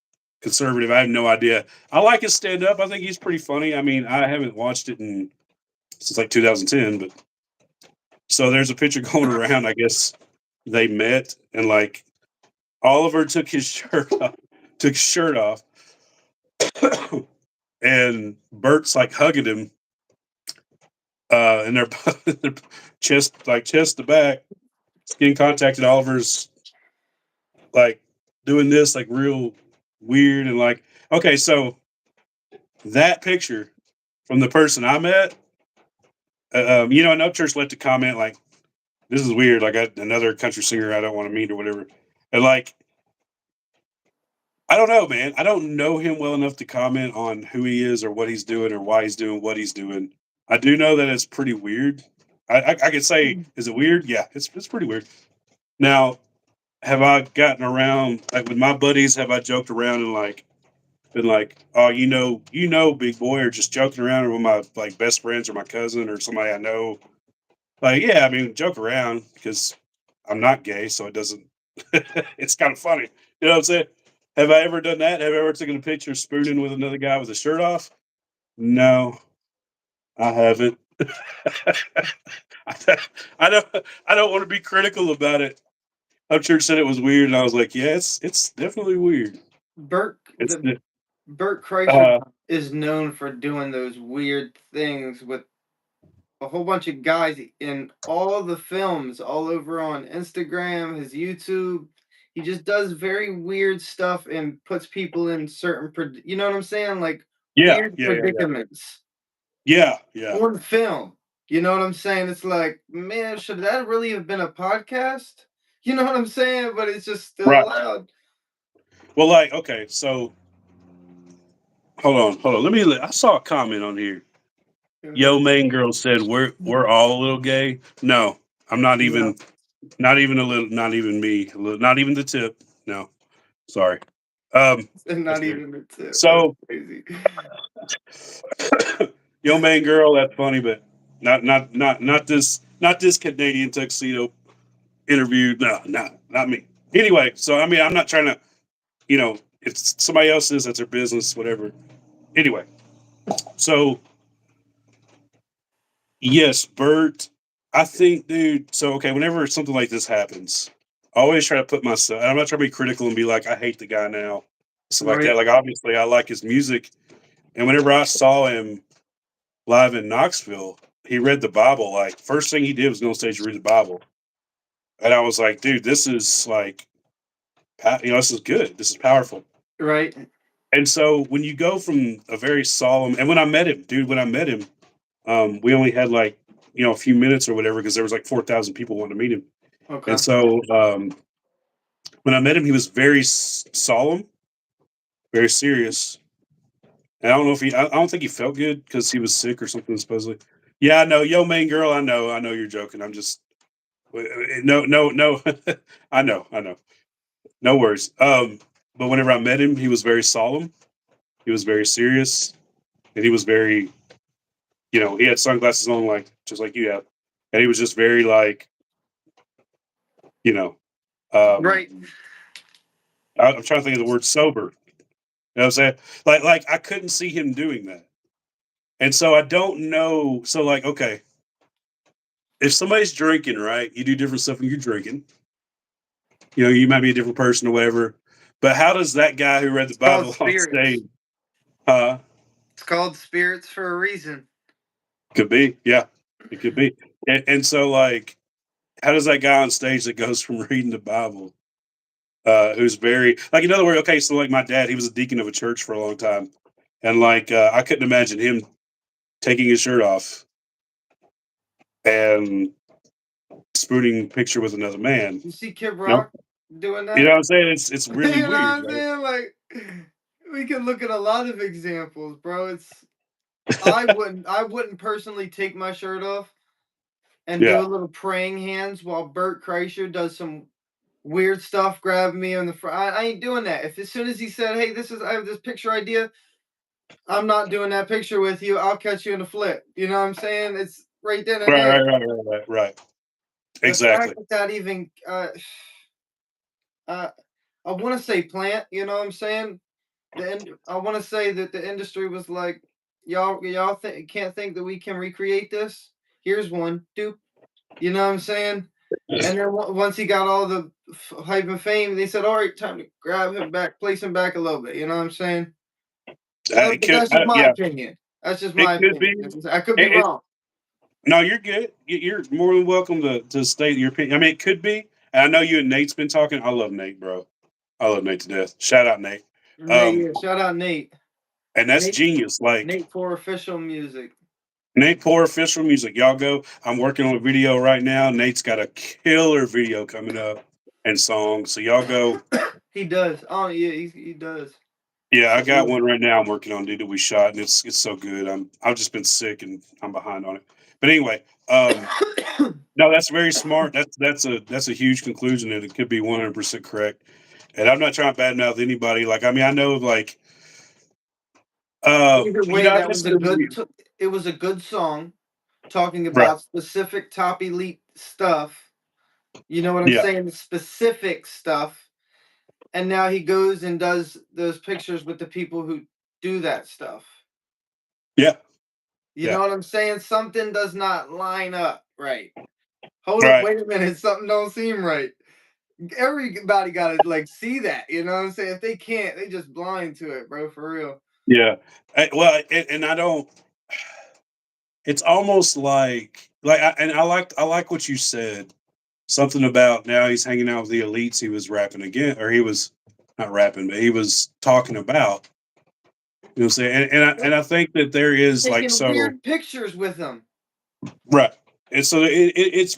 conservative. I have no idea. I like his stand up. I think he's pretty funny. I mean, I haven't watched it since like 2010, but so there's a picture going around. I guess they met and like Oliver took his shirt off, took his shirt off, and Bert's like hugging him, and they're, they're chest to back, skin contact, and Oliver's like doing this like real weird and like okay, so that picture from the person I met, no church left a comment like this is weird. Like another country singer I don't want to meet or whatever, and like I don't know, man. I don't know him well enough to comment on who he is or what he's doing or why he's doing what he's doing. I do know that it's pretty weird. I could say, is it weird? Yeah, it's pretty weird. Now, have I gotten around like with my buddies? Have I joked around and like been like, oh, big boy, or just joking around, or with my like best friends or my cousin or somebody I know? Like, yeah, I mean, joke around because I'm not gay, so it doesn't. It's kind of funny, you know what I'm saying? Have I ever done that? Have I ever taken a picture spooning with another guy with a shirt off? No, I haven't. I, I don't. I don't want to be critical about it. Upchurch said it was weird, and I was like, yeah, it's definitely weird. Bert It's the Bert Kreischer uh, is known for doing those weird things with a whole bunch of guys in all the films, all over on Instagram, his YouTube. He just does very weird stuff and puts people in certain, you know what I'm saying? Like yeah, weird yeah. predicaments Yeah. on film. You know what I'm saying? It's like, man, should that really have been a podcast? You know what I'm saying? But it's just still Right. allowed. Well, like, okay, so hold on. I saw a comment on here. Go Yo, ahead. main girl said we're all a little gay. No, I'm not No, even a little, not even me, not even the tip. No, sorry. and That's not weird. even the tip. That's So, crazy. yo, main girl, that's funny, but not this Canadian tuxedo interview. No, not me. Anyway, so I mean, I'm not trying to, if somebody else is, that's their business, whatever. Anyway, so yes, Bert. I think, dude. So okay, whenever something like this happens, I always try to put myself. I'm not trying to be critical and be like, I hate the guy now, stuff like Right. that. Like obviously, I like his music, and whenever I saw him live in Knoxville, he read the Bible. Like first thing he did was go on stage and read the Bible, and I was like, dude, this is like, this is good. This is powerful. Right. And so when you go from a very solemn, and when I met him, dude, when I met him, we only had like a few minutes or whatever because there was like 4,000 people wanting to meet him. And Okay. so when I met him, he was very solemn, very serious. And I don't know if I don't think he felt good because he was sick or something supposedly. Yeah, I know, yo, main girl, I know you're joking. I'm just no, no, no. I know, no worries. But whenever I met him, he was very solemn. He was very serious, and he was very, he had sunglasses on, like just like you have, and he was just very like, you know, um, Right. I'm trying to think of the word sober. You know what I'm saying? Like I couldn't see him doing that. And so I don't know. So like, okay, if somebody's drinking, right, you do different stuff when you're drinking. You might be a different person or whatever. But how does that guy who read the It's called Bible on stage, spirits. uh, It's called spirits for a reason. could be, yeah, it could be. And so like, how does that guy on stage that goes from reading the Bible, who's very like, in other words, okay, so like my dad, he was a deacon of a church for a long time, and like I couldn't imagine him taking his shirt off and spooning picture with another man. You see Kid You know, Rock doing you know that? what I'm saying? It's You really know what weird, I'm right? saying? Like, we can look at a lot of examples, bro. I wouldn't personally take my shirt off and do Yeah, a little praying hands while Bert Kreischer does some weird stuff, grab me on the front. I ain't doing that. If as soon as he said, "Hey, I have this picture idea," I'm not doing that picture with you. I'll catch you in a flip. You know what I'm saying? It's right then and right, right, there. right, right, right, right. The fact Exactly. that even uh, I want to say plant. You know what I'm saying? I want to say that the industry was like, y'all can't think that we can recreate this. Here's one, dupe. You know what I'm saying? And then once he got all the hype and fame, they said, "All right, time to grab him back, place him back a little bit." You know what I'm saying? It But could, that's just my yeah, opinion. That's just it my could opinion. be. I could be It, wrong. no, you're good. You're more than welcome to state your opinion. I mean, it could be. And I know you and Nate's been talking. I love Nate, bro. I love Nate to death. Shout out Nate. Nate, Um, yeah, shout out Nate. and that's Nate, genius. Like Nate for official music. Nate Poor official music. Y'all go. I'm working on a video right now. Nate's got a killer video coming up and songs. So y'all go. He does. Oh yeah, he does. Yeah, I For got real. one right now. I'm working on, dude, that we shot, and it's so good. I've just been sick and I'm behind on it. But anyway, no, that's very smart. That's a huge conclusion, and it could be 100% correct. And I'm not trying to badmouth anybody. Like, I mean, I know, like, Either way, I've that was listened a to good. you, It was a good song talking right? about specific top elite stuff. You know what I'm Yeah, saying? The specific stuff. And now he goes and does those pictures with the people who do that stuff. yeah, You yeah, know what I'm saying? Something does not line up right. Hold up, right. wait a minute. Something don't seem right. Everybody gotta like see that. You know what I'm saying? If they can't, they just blind to it, bro. For real. Yeah. Well, and I don't. It's almost like, and I like what you said. Something about now he's hanging out with the elites. He was rapping again, or he was not rapping, but he was talking about. You know what I'm saying? And I think that there is like, Taking so weird pictures with them. right. And so it's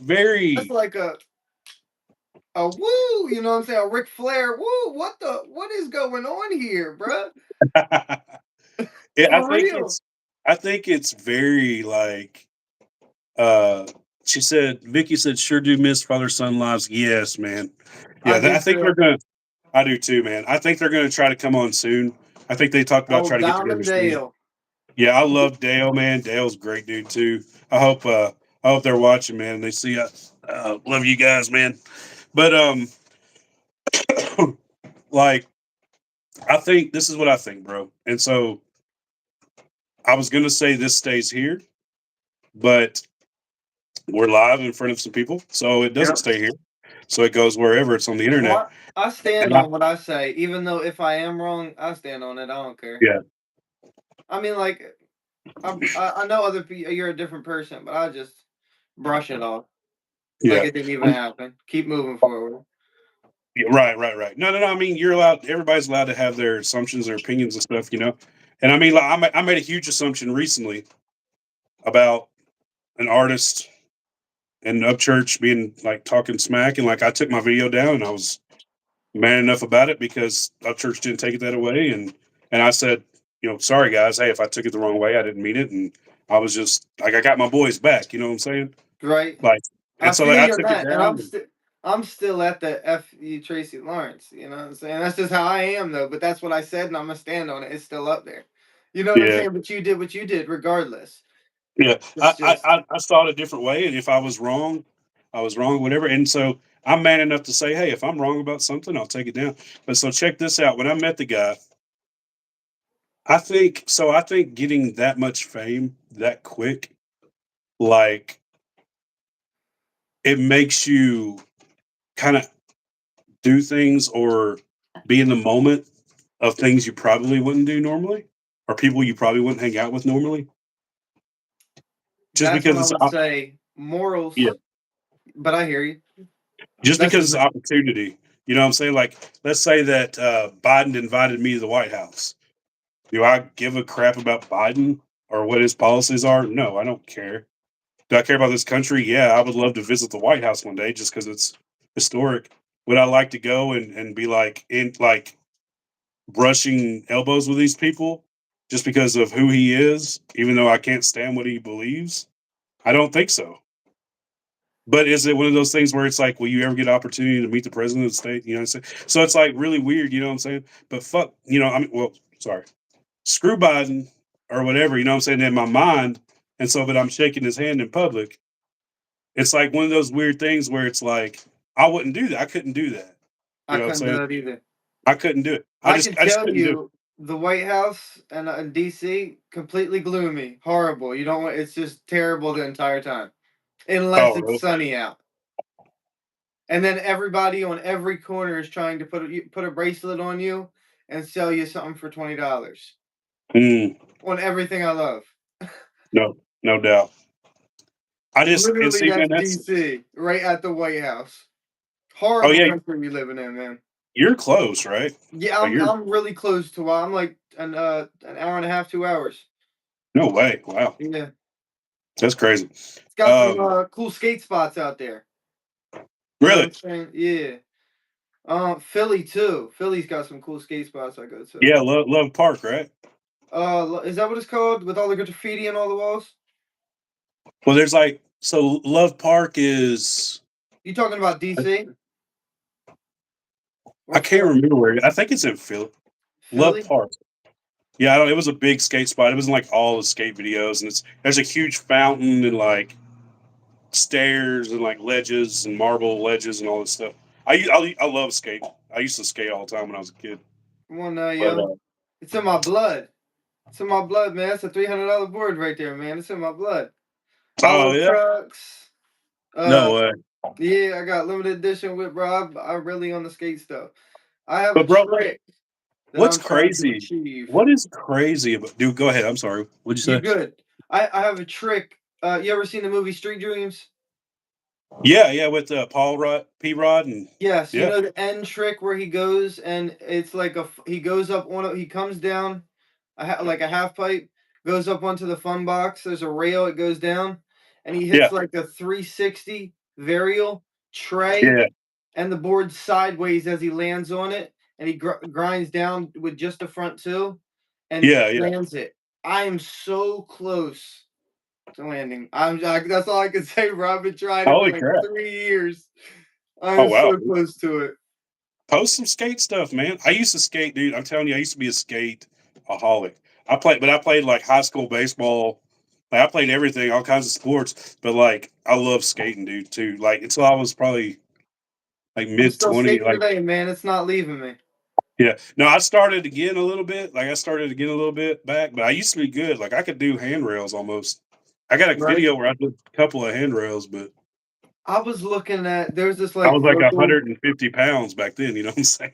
That's very. like a woo, you know what I'm saying? A Ric Flair, woo, what is going on here, bruh? I For think real. it's very like. Uh, she said, Vicky said, sure do miss father son lives. Yes, man. I Yeah, do I think they're too. gonna. I do too, man. I think they're gonna try to come on soon. I think they talked about Oh, trying to get together Diamond soon. Dale. Yeah, I love Dale, man. Dale's a great dude too. I hope they're watching, man. And they see us. Love you guys, man. But like I think this is what I think, bro. And so I was gonna say this stays here, but we're live in front of some people, so it doesn't Yep. stay here. So it goes wherever it's on the internet. Well, I stand And I, on what I say, even though if I am wrong, I stand on it. I don't care. yeah, I mean, like, I know other people. You're a different person, but I just brush it off like yeah. it didn't even happen. Keep moving forward. Yeah, right. No. I mean, you're allowed. Everybody's allowed to have their assumptions, their opinions, and stuff. And I mean, like, I made a huge assumption recently about an artist in up church being like talking smack, and like I took my video down, and I was man enough about it because up church didn't take it that way, and I said, sorry guys, hey, if I took it the wrong way, I didn't mean it, and I was just like, I got my boys back. You know what I'm saying? Right. Like, I and so feel like, I you on took it that, and down. And, I'm still at the F you Tracy Lawrence. You know what I'm saying? That's just how I am though. But that's what I said, and I'm gonna stand on it. It's still up there. You know what I'm yeah, saying? But you did what you did, regardless. yeah. It's just I saw it a different way, and if I was wrong, I was wrong, whatever. And so I'm man enough to say, hey, if I'm wrong about something, I'll take it down. But so check this out. When I met the guy, I think so. I think getting that much fame that quick, like it makes you kind of do things or be in the moment of things you probably wouldn't do normally, or people you probably wouldn't hang out with normally, just that's what because I it's would say. yeah, Morals, but I hear you. just That's because just it's opportunity. You know what I'm saying? Like, let's say that Biden invited me to the White House. Do I give a crap about Biden or what his policies are? No, I don't care. Do I care about this country? Yeah, I would love to visit the White House one day just because it's historic. Would I like to go and be like in like brushing elbows with these people just because of who he is, even though I can't stand what he believes? I don't think so. But is it one of those things where it's like, will you ever get an opportunity to meet the president of the state? You know what I'm saying? So it's like really weird, you know what I'm saying? But fuck, I mean, well, sorry, screw Biden or whatever, you know what I'm saying, in my mind. And so, but I'm shaking his hand in public. It's like one of those weird things where it's like, I wouldn't do that. I couldn't do that. You I know what I'm couldn't do saying? it either. I couldn't do it. I can I just tell couldn't do it. you the White House and DC completely gloomy, horrible. You don't want it's just terrible the entire time, unless Oh, it's really? sunny out. And then everybody on every corner is trying to put a bracelet on you and sell you something for $20 Mm, on everything I love. no, no doubt. I just and Literally, see, that's man, that's DC right at the White House. oh Horrible yeah, country we living in, man. you're close, right? Yeah, Oh, I'm you're I'm really close to. I'm like an hour and a half, 2 hours. no way. Wow, Yeah, that's crazy. it's got some Um, cool skate spots out there. You know what really? I'm saying? Yeah. Philly too. Philly's got some cool skate spots I go to. Yeah, Love Park, right? Is that what it's called with all the graffiti on all the walls? Well, there's like so Love Park is You talking about DC I or can't Philly? remember where. I think it's in Philly. Love Philly? Park. Yeah, I don't, it was a big skate spot. It was in like all the skate videos, and there's a huge fountain and like stairs and like ledges and marble ledges and all this stuff. I love skate. I used to skate all the time when I was a kid. Come on, But yo. It's in my blood. It's in my blood, man. That's a $300 board right there, man. It's in my blood. oh Hollow yeah, trucks. no Uh, way. yeah, I got limited edition with bro. I really on the skate stuff. I have a But bro, trick that what's I'm trying to crazy? achieve. What is crazy about? Dude, go ahead. I'm sorry. What'd you You say? good? I have a trick. You ever seen the movie Street Dreams? Yeah, with Paul Rod, P Rod, and Yes, you yeah, know the end trick where he goes and it's like he goes up he comes down like a half pipe, goes up onto the fun box. There's a rail, it goes down, and he hits yeah, like a 360 varial tray yeah, and the board sideways as he lands on it, and he grinds down with just the front two and yeah. lands it. I am so close to landing. That's all I can say, bro. I've been trying it for Holy like crap! 3 years. I Oh am wow. so close to it. Post some skate stuff, man. I used to skate, dude. I'm telling you, I used to be a skate aholic. I played like high school baseball. Like I played everything, all kinds of sports. But like, I love skating, dude, too. Like until I was probably like I'm mid still 20. skating Like, today, man. It's not leaving me. Yeah. No, I started again a little bit. Like I started again a little bit back, but I used to be good. Like I could do handrails almost. I got a Right. video where I did a couple of handrails, but I was looking at there's this I like was like local 150 pounds back then. You know what I'm saying?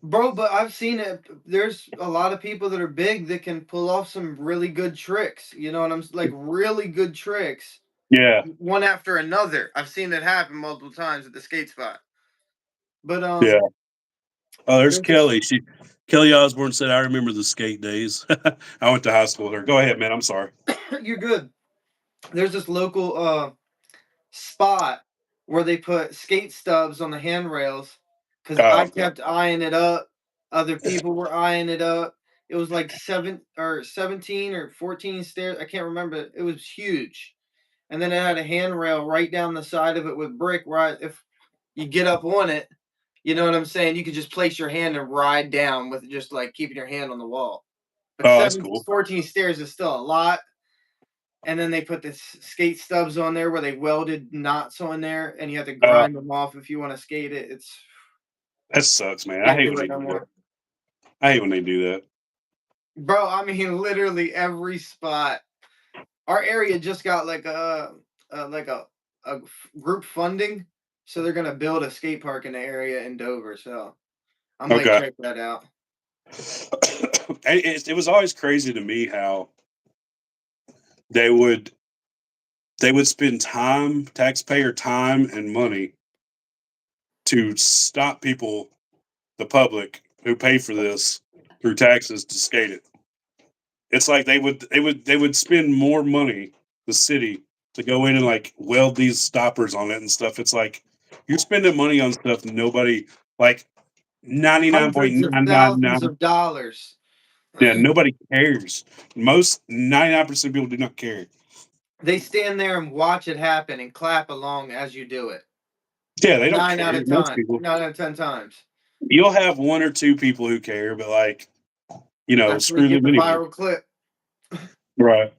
bro, but I've seen it. There's a lot of people that are big that can pull off some really good tricks. You know what like really good tricks, Yeah. one after another. I've seen it happen multiple times at the skate spot. But Yeah. Oh, there's there's this Kelly. Kelly Osborne said, "I remember the skate days." I went to high school with her. Go ahead, man. I'm sorry. you're good. There's this local spot where they put skate stubs on the handrails because I Oh, kept eyeing it up. Other people were eyeing it up. It was like 17 or 14 stairs. I can't remember. It was huge. And then it had a handrail right down the side of it with brick. Right, if you get up on it, you know what I'm saying. You could just place your hand and ride down with just like keeping your hand on the wall. But oh, that's cool. 14 stairs is still a lot. And then they put the skate stubs on there where they welded knots on there, and you have to Uh, grind them off if you want to skate it. It's that sucks, man. I can't hate do when they it no do that. more, I hate when they do that. bro. I mean, literally every spot. Our area just got like a group funding, so they're gonna build a skate park in the area in Dover. So I might Okay. check that out. It was always crazy to me how they would spend time, taxpayer time and money to stop people, the public who pay for this through taxes to skate it. It's like they would spend more money, the city, to go in and like weld these stoppers on it and stuff. It's like you're spending money on stuff nobody like Hundreds of 99.999. thousands of dollars. Yeah, nobody cares. Most 99% of people do not care. They stand there and watch it happen and clap along as you do it. Yeah, they don't Nine out care. of Most time. people. 9 out of 10 times. You'll have one or two people who care, but like, That's when you screw get them the anyway. viral clip, Right.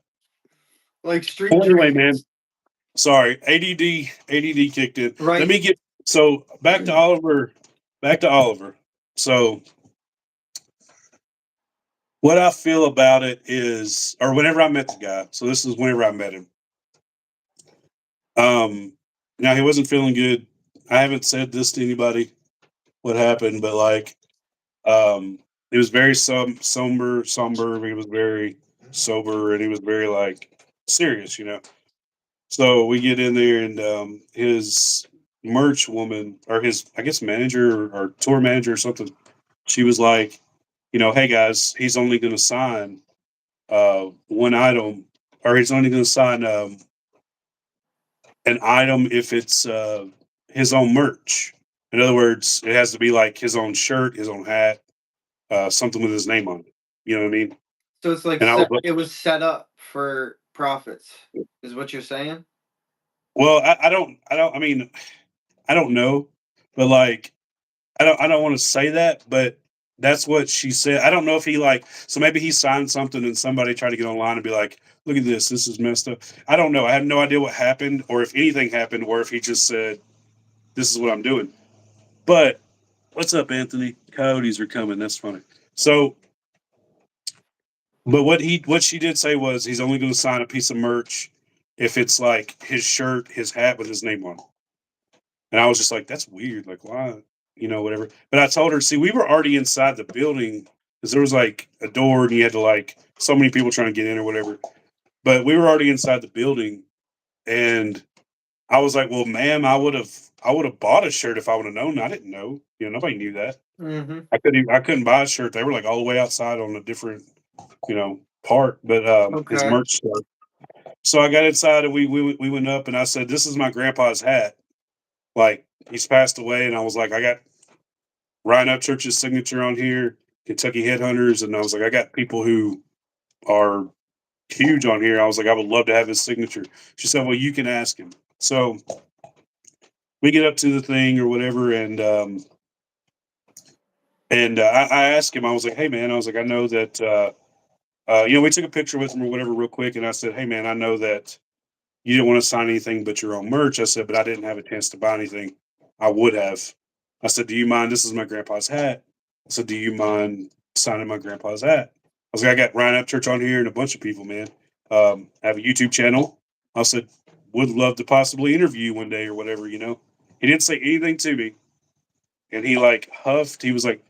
like street Well, anyway, man. dreams, Sorry, ADD kicked in. Let right? me get so back to Oliver. Back to Oliver. So what I feel about it is, or whenever I met the guy. So this is whenever I met him. Now he wasn't feeling good. I haven't said this to anybody what happened, but like, he was very somber. He was very sober, and he was very like serious. So we get in there, and his merch woman, or his, I guess, manager or tour manager or something, she was like, hey guys, he's only going to sign one item, or he's only going to sign an item if it's his own merch. In other words, it has to be like his own shirt, his own hat, something with his name on it. You know what I mean? So it's like And I was like, it was set up for profits, is what you're saying? well, I mean, I don't know, but like, I don't want to say that, but that's what she said. I don't know if he like, so maybe he signed something and somebody tried to get online and be like, look at this, this is messed up. I don't know. I have no idea what happened or if anything happened or if he just said, this is what I'm doing. But what's up, Anthony? Coyotes are coming. That's funny. So, but what she did say was he's only going to sign a piece of merch if it's like his shirt, his hat with his name on it. And I was just like, that's weird. Like, why? Whatever. But I told her, see, we were already inside the building because there was like a door and you had to like so many people trying to get in or whatever. But we were already inside the building, and I was like, well, ma'am, I would have bought a shirt if I would have known. I didn't know. Nobody knew that. Mm-hmm. I couldn't buy a shirt. They were like all the way outside on a different, part, but his Okay. merch store. So I got inside and we went up and I said, this is my grandpa's hat. Like he's passed away, and I was like, I got Ryan Upchurch's signature on here, Kentucky Headhunters, and I was like, I got people who are huge on here. I was like, I would love to have his signature. She said, well, you can ask him. So we get up to the thing or whatever, and I asked him. I was like, hey man, I was like, I know that we took a picture with him or whatever real quick, and I said, hey man, I know that you didn't want to sign anything but your own merch. I said, but I didn't have a chance to buy anything. I would have. I said, do you mind? This is my grandpa's hat. I said, "Do you mind signing my grandpa's hat?" I was like, "I got Ryan Church on here and a bunch of people, man. I have a YouTube channel." I said, "Would love to possibly interview you one day or whatever, you know." He didn't say anything to me, and he like huffed. He was like,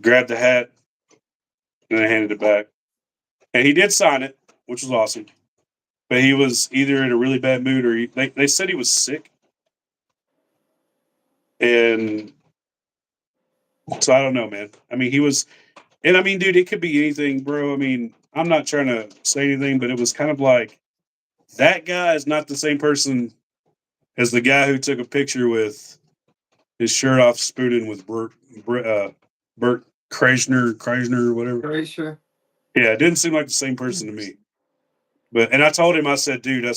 grabbed the hat, and I handed it back. And he did sign it, which was awesome. But he was either in a really bad mood or they said he was sick. And so I don't know, man. I mean, he was, and I mean, dude, it could be anything, bro. I mean, I'm not trying to say anything, but it was kind of like that guy is not the same person as the guy who took a picture with his shirt off, spooning with Bert Kreisner, or whatever. Very sure. Yeah, it didn't seem like the same person to me. But and I told him, I said, dude, I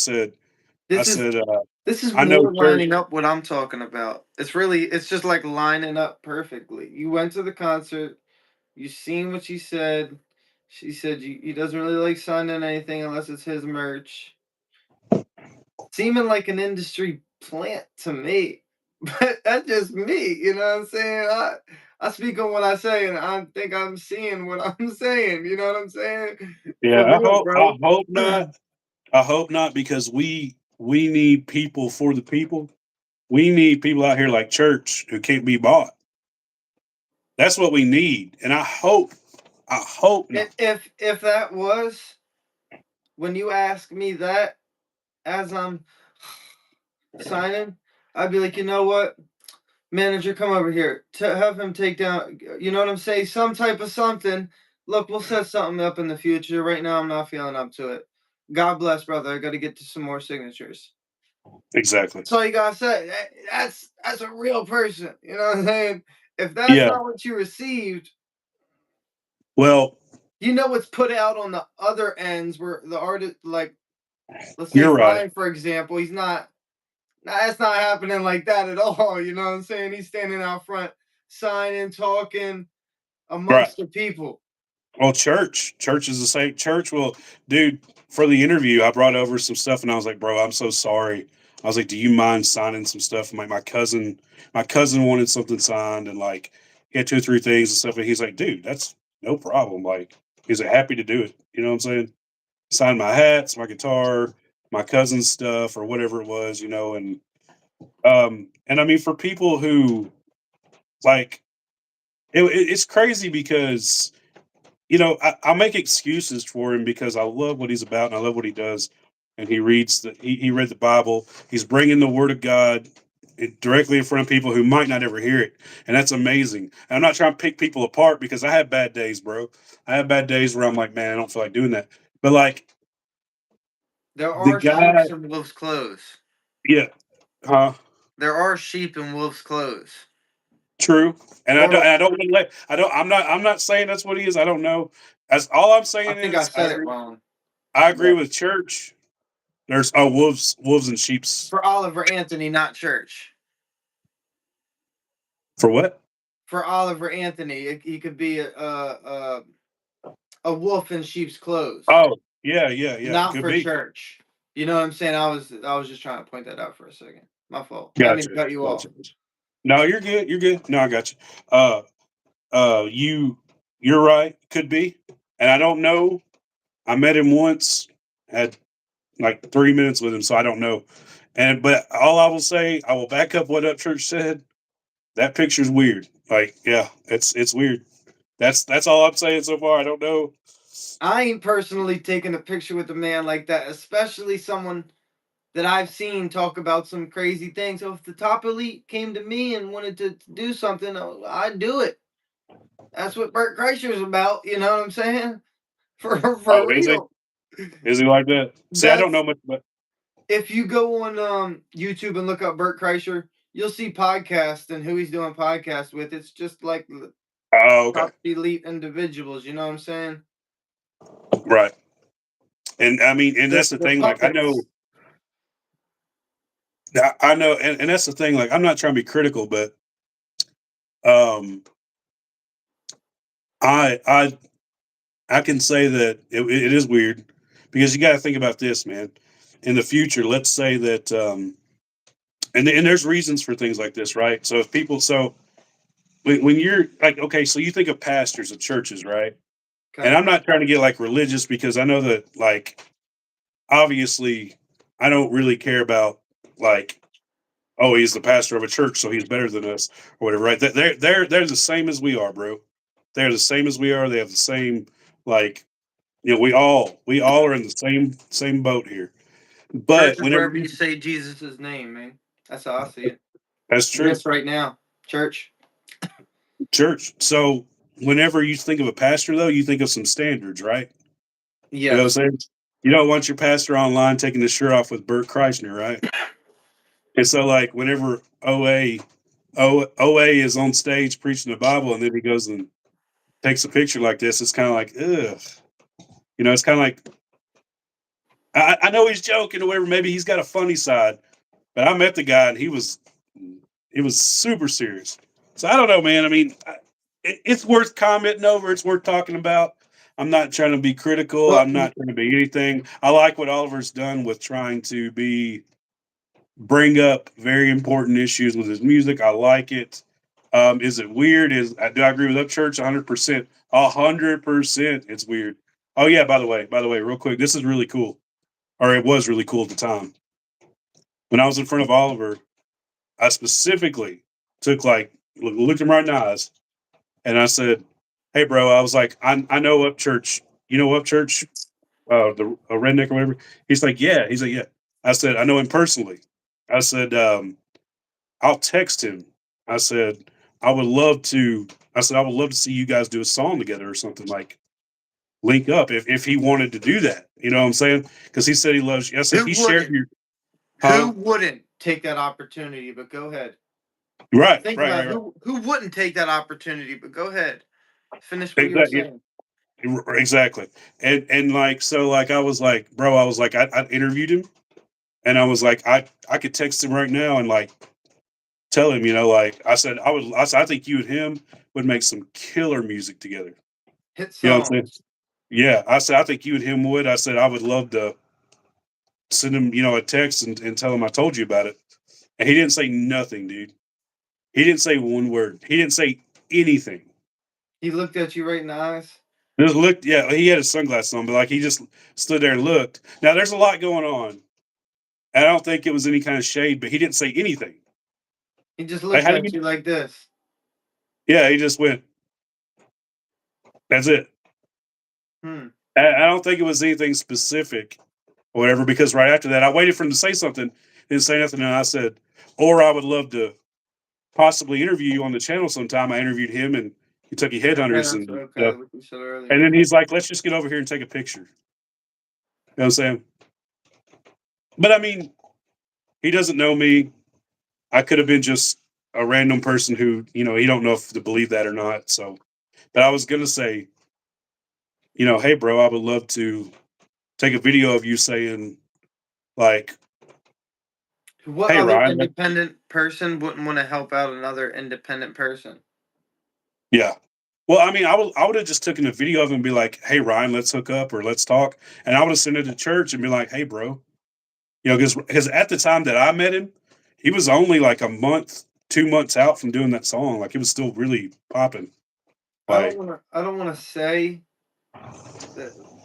This is said, this is I know more church. lining up what I'm talking about. It's just like lining up perfectly. You went to the concert, you seen what she said. She said he doesn't really like signing anything unless it's his merch. Seeming like an industry plant to me. But that's just me, you know what I'm saying? I speak on what I say and I think I'm seeing what I'm saying, you know what I'm saying? Yeah, For real, I bro. hope not. I hope not because we need people for the people. We need people out here like church who can't be bought. That's what we need. And I hope not. If that was when you ask me that as I'm signing, I'd be like, you know what, manager, come over here to have him take down. You know what I'm saying? Some type of something. Look, we'll set something up in the future. Right now, I'm not feeling up to it. God bless, brother. I got to get to some more signatures. Exactly. That's all you gotta say. That's a real person. You know what I'm saying? If that's Yeah. not what you received, Well, you know what's put out on the other ends where the artist, like, let's you're take right. Ryan for example. He's not. Nah, that's not happening like that at all. You know what I'm saying? He's standing out front, signing, talking Right. amongst the people. Well, church is the same. Church will, dude. For the interview, I brought over some stuff, and I was like, "Bro, I'm so sorry." I was like, "Do you mind signing some stuff?" And like my cousin wanted something signed, and like he had two or three things and stuff. And he's like, "Dude, that's no problem." Like, he's like, happy to do it. You know what I'm saying? Sign my hats, my guitar, my cousin's stuff, or whatever it was. You know, and I mean, for people who like, it's crazy because I'll make excuses for him because I love what he's about and I love what he does. And he read the Bible. He's bringing the Word of God directly in front of people who might not ever hear it, and that's amazing. And I'm not trying to pick people apart because I have bad days, bro. I have bad days where I'm like, man, I don't feel like doing that. But like There the are sheep guy, in wolf's clothes. yeah, huh? There are sheep in wolf's clothes. True. And Or I don't wanna let I'm not saying that's what he is. I don't know. As all I'm I saying think I is said it wrong. I agree But with church. There's wolves and sheep's for Oliver Anthony, not church. for what? For Oliver Anthony, he could be a wolf in sheep's clothes, Oh, yeah, yeah, yeah. not Could for be. church. You know what I'm saying? I was just trying to point that out for a second. My fault. I didn't mean Gotcha. to cut you off. Gotcha. No, you're good. You're good. No, I got you. Uh you're right. Could be. And I don't know. I met him once, had like 3 minutes with him, so I don't know. And but all I will say, I will back up what Upchurch said. That picture's weird. Like, yeah, it's weird. That's all I'm saying so far. I don't know. I ain't personally taking a picture with a man like that, especially someone that I've seen talk about some crazy things. So if the top elite came to me and wanted to do something, I'd do it. That's what Bert Kreischer's about. You know what I'm saying? For Oh, is he? real. Is he like that? See, I don't know That's much about. if you go on YouTube and look up Bert Kreischer, you'll see podcasts and who he's doing podcasts with. It's just like the Oh, okay. top elite individuals. You know what I'm saying? Right. And I mean, and that's the The thing. Like, puppets. I know, and that's the thing. Like, I'm not trying to be critical, but um, I I can say that it is weird because you got to think about this, man. In the future, let's say that, and there's reasons for things like this, right? So if people, so when you're like, okay, so you think of pastors of churches, right? And Okay. I'm not trying to get like religious because I know that like obviously I don't really care about like, oh, he's the pastor of a church, so he's better than us or whatever, right? They're the same as we are, bro. They're the same as we are. They have the same like, we all are in the same boat here. Church But is whenever wherever you say Jesus' name, man. That's how I see it. that's true, Yes, right now. Church. church. So whenever you think of a pastor, though, you think of some standards, right? You know what Yes. I'm saying? You don't want your pastor online taking his shirt off with Bert Kreischer, right? And so, like, whenever OA is on stage preaching the Bible, and then he goes and takes a picture like this, it's kind of like, ugh. It's kind of like, I know he's joking or whatever. Maybe he's got a funny side, but I met the guy and he was super serious. So I don't know, man. I mean, it's worth commenting over. It's worth talking about. I'm not trying to be critical. Well, I'm not trying to be anything. I like what Oliver's done with trying to bring up very important issues with his music. I like it. Is it weird? Do I agree with Upchurch? 100%. 100%. It's weird. Oh yeah. By the way, real quick, this is really cool, or it was really cool at the time. When I was in front of Oliver, I specifically took like looked him right in the eyes, and I said, "Hey, bro," I was like, "I know Upchurch. You know Upchurch, the a redneck or whatever." He's like, "Yeah." He's like, "Yeah." I said, "I know him personally." I said, "I'll text him." I said, "I would love to." I said, "I would love to see you guys do a song together or something like link up if he wanted to do that." You know what I'm saying? Because he said he loves you. I said who he shared wouldn't? your, Who huh? wouldn't take that opportunity? But go ahead. Right, Think right, about right, right. who wouldn't take that opportunity. But go ahead. Finish what you were Exactly. saying. Exactly. And like so like I was like, bro, I was like I interviewed him and I was like I could text him right now and like tell him, like I think you and him would make some killer music together. Hit You know what I'm saying? songs. Yeah. I said I think you and him would. I said I would love to send him, a text and tell him I told you about it. And he didn't say nothing, dude. He didn't say one word. He didn't say anything. He looked at you right in the eyes. Just looked, yeah, he had his sunglasses on, but like he just stood there and looked. Now there's a lot going on. I don't think it was any kind of shade, but he didn't say anything. He just Like, looked how do at you? you like this. Yeah, he just went. That's it. Hmm. I don't think it was anything specific or whatever. Because right after that, I waited for him to say something. Didn't say nothing, and I said, "Or I would love to possibly interview you on the channel sometime." I interviewed him and Kentucky Okay, Headhunters that's and okay. stuff. What you said earlier. And then he's like, "Let's just get over here and take a picture." You know what I'm saying? But I mean, he doesn't know me. I could have been just a random person who, he don't know if to believe that or not. So, but I was gonna say, hey, bro, I would love to take a video of you saying, like, What "Hey, other Ryan." independent person wouldn't want to help out another independent person? Yeah. Well, I mean, I would have just taken a video of him and be like, "Hey, Ryan, let's hook up or let's talk," and I would have sent it to church and be like, "Hey, bro," because at the time that I met him, he was only like a month, 2 months out from doing that song. Like, it was still really popping. Like, I don't want to say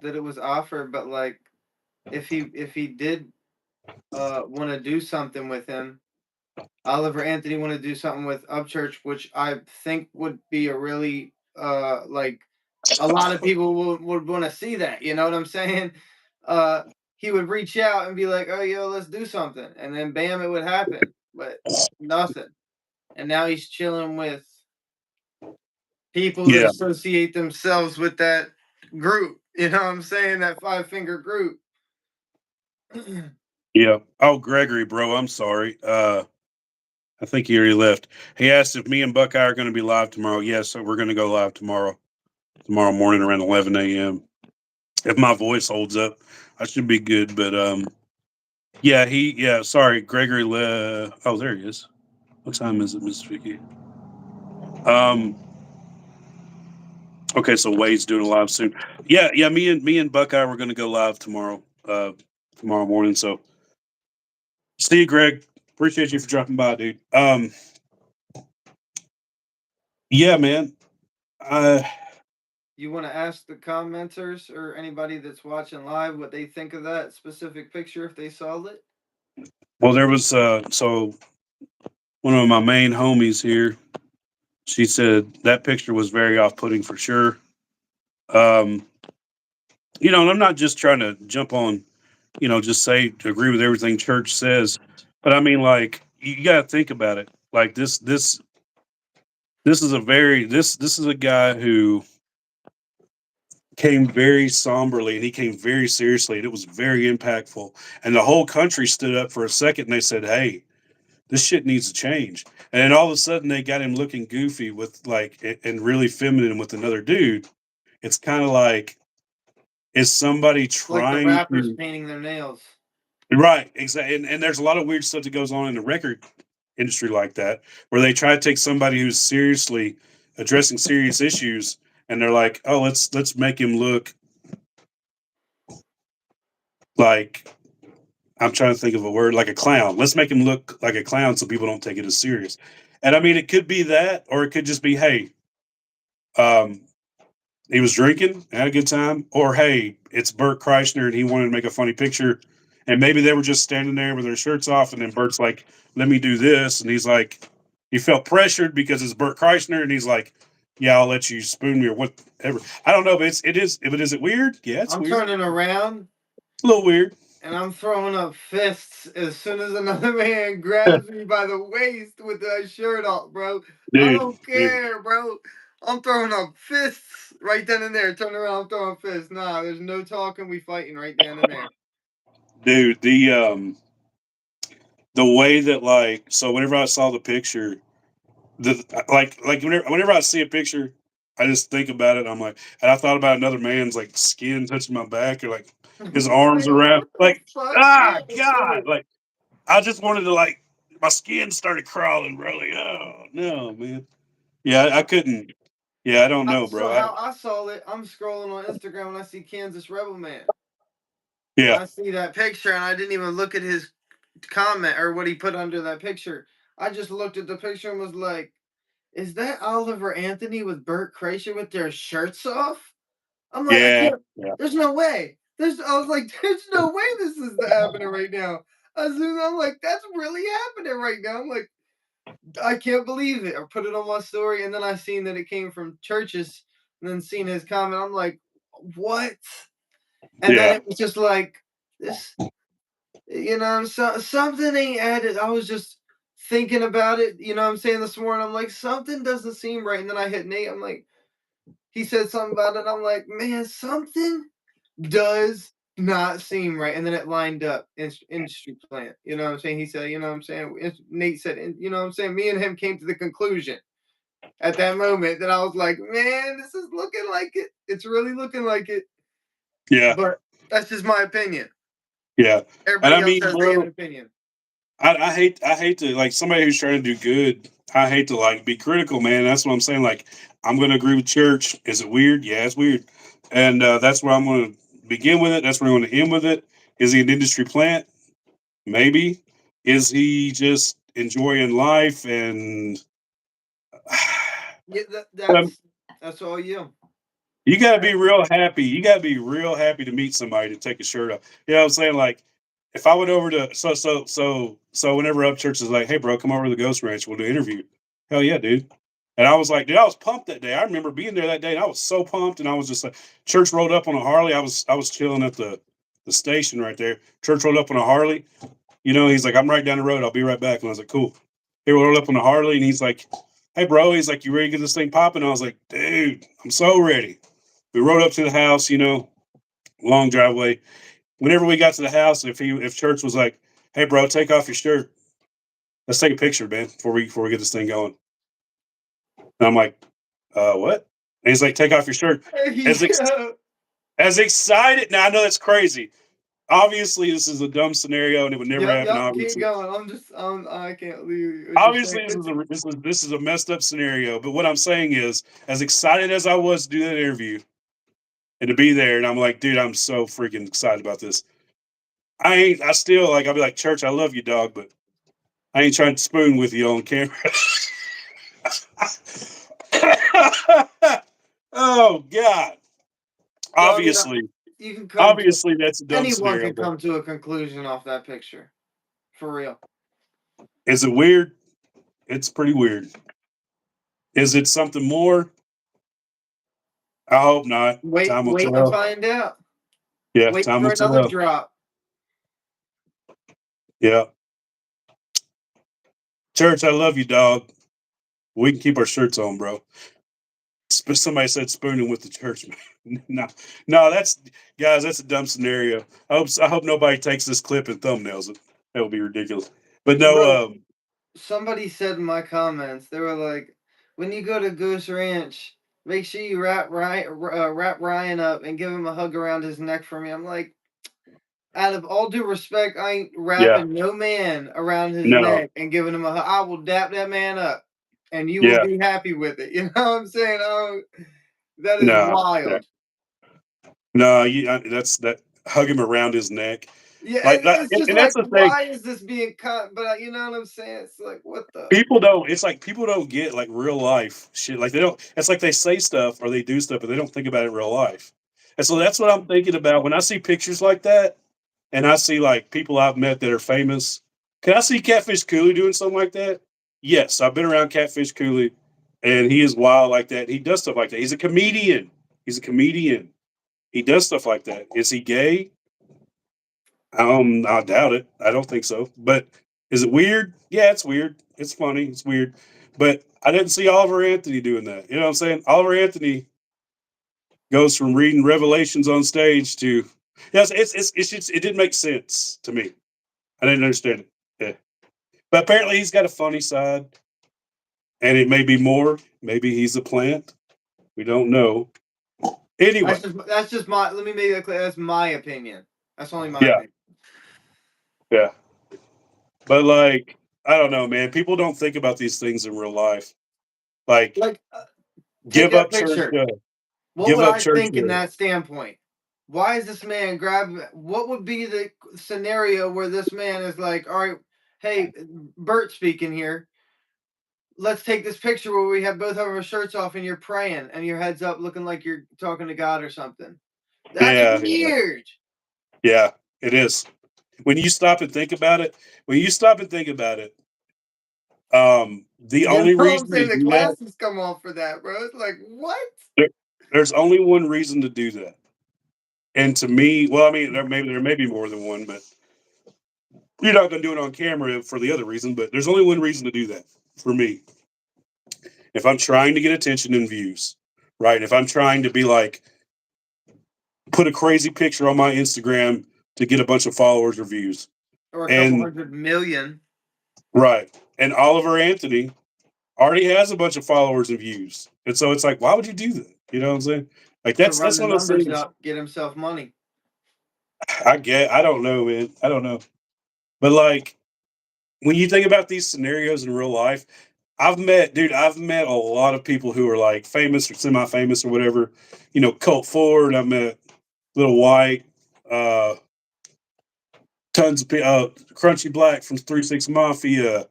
that it was offered, but like if he did want to do something with him, Oliver Anthony want to do something with Upchurch, which I think would be a really like a lot of people would want to see that. You know what I'm saying? Uh, he would reach out and be like, "Oh, yo, let's do something," and then bam, it would happen. But nothing. And now he's chilling with people that yeah, associate themselves with that group. You know what I'm saying? That five finger group. yeah. Oh, Gregory, bro, I'm sorry. I think he already left. He asked if me and Buckeye are going to be live tomorrow. Yes, so we're going to go live tomorrow morning around 11 a.m. If my voice holds up, I should be good. But yeah. Sorry, Gregory left. Oh, there he is. What time is it, Miss Vicky? Um, okay, so Wade's doing a live soon. Yeah. Me and Buckeye we're going to go live tomorrow morning. So see you, Greg. Appreciate you for dropping by, dude. Yeah, man. Uh, You want to ask the commenters or anybody that's watching live what they think of that specific picture if they saw it? well, there was so one of my main homies here. She said that picture was very off-putting for sure. Um, and I'm not just trying to jump on, just say to agree with everything church says, but I mean, like, you got to think about it. Like this is a very this is a guy who came very somberly and he came very seriously and it was very impactful. And the whole country stood up for a second and they said, "Hey, this shit needs to change." And then all of a sudden they got him looking goofy with and really feminine with another dude. It's kind of like, is somebody Like the trying rappers to painting their nails. right, exactly. And there's a lot of weird stuff that goes on in the record industry like that, where they try to take somebody who's seriously addressing serious issues and they're like, "Oh, let's make him look like," I'm trying to think of a word, like a clown. Let's make him look like a clown so people don't take it as serious. And I mean, it could be that, or it could just be, hey, um, he was drinking, had a good time, or hey, it's Bert Kreischer and he wanted to make a funny picture. And maybe they were just standing there with their shirts off, and then Bert's like, "Let me do this," and he's like, he felt pressured because it's Bert Kreischer, and he's like, "Yeah, I'll let you spoon me or whatever." I don't know, but it is. If it is it weird, yeah, it's I'm weird. turning around It's a little weird, and I'm throwing up fists as soon as another man grabs me by the waist with that shirt off, bro. I dude. don't Dude, care, bro. I'm throwing up fists right then and there. Turn around, I'm throwing fists. Nah, there's no talking. We fighting right then and there. dude. The way that, like, so whenever I saw the picture, the like whenever I see a picture, I just think about it. I'm like, and I thought about another man's like skin touching my back or like his arms Man, around, what the like, fuck? ah, Yeah, God, bro. like I just wanted to, like, my skin started crawling, bro. Like, oh no, man. Yeah, I couldn't. Yeah, I don't know, So bro. I how I saw it, I'm scrolling on Instagram and I see Kansas Rebel Man. And yeah I see that picture and I didn't even look at his comment or what he put under that picture. I just looked at the picture and was like, is that Oliver Anthony with Burt Kreischer with their shirts off? I'm like, I yeah can't, yeah there's no way. I was like, there's no way this is happening right now. I'm like, that's really happening right now. I'm like, I can't believe it. I put it on my story and then I seen that it came from churches and then seen his comment. I'm like, what? And then yeah it was just like, this, something ain't added. I was just thinking about it, I'm saying this morning. I'm like, something doesn't seem right. And then I hit Nate. I'm like, he said something about it. I'm like, man, something does not seem right. And then it lined up industry plant. You know what I'm saying? He said, you know what I'm saying? Nate said, you know what I'm saying? Me and him came to the conclusion at that moment that I was like, man, this is looking like it. It's really looking like it. yeah But that's just my opinion. yeah. And I Everybody else mean, has their own bro, opinion. I hate to, like, somebody who's trying to do good. I hate to, like, be critical, man. That's what I'm saying. Like, I'm going to agree with church. Is it weird? Yeah, it's weird, and that's where I'm going to begin with it. That's where I'm going to end with it. Is he an industry plant? Maybe. Is he just enjoying life and? Yeah, Um, that's all you. you got to be real happy. You got to be real happy to meet somebody to take his shirt off. You know what I'm saying? Like, if I went over to whenever Up Church is like, "Hey, bro, come over to the Ghost Ranch. We'll do an interview." Hell yeah, dude. And I was like, dude, I was pumped that day. I remember being there that day, and I was so pumped. And I was just like, Church rolled up on a Harley. I was chilling at the station right there. Church rolled up on a Harley. He's like, "I'm right down the road. I'll be right back." And I was like, "Cool." He rolled up on a Harley, and he's like, "Hey, bro," he's like, "You ready to get this thing popping?" I was like, "Dude, I'm so ready." We rode up to the house, long driveway. Whenever we got to the house, if Church was like, "Hey, bro, take off your shirt. Let's take a picture, man, before we get this thing going." And I'm like, what?" And he's like, "Take off your shirt." As ex- Yeah. as excited. Now I know that's crazy. Obviously, this is a dumb scenario, and it would never Yep, happen. yep. Keep Obviously, going. I can't leave. It's just obviously, like this is it's a this is a messed up scenario. But what I'm saying is, as excited as I was to do that interview and to be there, and I'm like, dude, I'm so freaking excited about this. I ain't. I still, like. I'll be like, Church, I love you, dog, but I ain't trying to spoon with you on camera. Oh God! So I mean, Obviously, you can come to obviously, that's a dumb anyone scenario. can But come to a conclusion off that picture, for real. is it weird? It's pretty weird. Is it something more? I hope not. Time will Wait to tell. find out. Yeah, Wait time for will another tell. drop. Yeah, church, I love you, dog. We can keep our shirts on, bro. Somebody said spooning with the church. No, no, that's guys. That's a dumb scenario. I hope nobody takes this clip and thumbnails it. That would be ridiculous. But Bro, no, somebody said in my comments, they were like, when you go to Goose Ranch, make sure you wrap Ryan up and give him a hug around his neck for me. I'm like, out of all due respect, I ain't yeah, wrapping no man around his no, neck and giving him a hug. I will dap that man up, and you will yeah, be happy with it. You know what I'm saying? Oh, that is no, yeah, wild. no. That's that. Hug him around his neck, Yeah, like that, it's just and that's like, the thing. why is this being cut? But you know what I'm saying? It's like, what the? People don't. It's like people don't get like real life shit. Like they don't. It's like they say stuff or they do stuff, but they don't think about it in real life. And so that's what I'm thinking about when I see pictures like that, and I see like people I've met that are famous. Can I see Catfish Cooley doing something like that? Yes, I've been around Catfish Cooley, and he is wild like that. He does stuff like that. He's a comedian. He's a comedian. He does stuff like that. Is he gay? I doubt it. I don't think so. But is it weird? Yeah, it's weird. It's funny. It's weird. But I didn't see Oliver Anthony doing that. You know what I'm saying? Oliver Anthony goes from reading Revelations on stage to yes, it didn't make sense to me. I didn't understand it. Yeah. But apparently he's got a funny side, and it may be more. Maybe he's a plant. We don't know. Anyway, That's just my. Let me make that clear. That's my opinion. That's only my yeah, opinion. yeah. But like, I don't know, man. People don't think about these things in real life. Like, Like, take give that up church. picture. What Give would up I church. think in that standpoint? Why is this man grabbing? What would be the scenario where this man is like, all right, hey, Bert speaking here. Let's take this picture where we have both of our shirts off and you're praying and your head's up looking like you're talking to God or something. That's Yeah, yeah, weird. yeah. It is. When you stop and think about it, when you stop and think about it, the You know only what I'm reason to saying? The do that, glasses come off for that, bro. It's like, what? there, there's only one reason to do that. And to me, well, I mean, there may be more than one, but you're not going to do it on camera for the other reason. But there's only one reason to do that for me. If I'm trying to get attention and views, right? If I'm trying to be like, put a crazy picture on my Instagram to get a bunch of followers or views, Or a couple and 100 million. right, and Oliver Anthony already has a bunch of followers and views, and so it's like, why would you do that? You know what I'm saying? Like To that's run that's the one of those numbers things. up, get himself money. I get. I don't know, man. I don't know, but like when you think about these scenarios in real life, I've met a lot of people who are like famous or semi-famous or whatever. You know, Colt Ford. I met Little White. Uh, tons of Crunchy Black from 3 6 Mafia.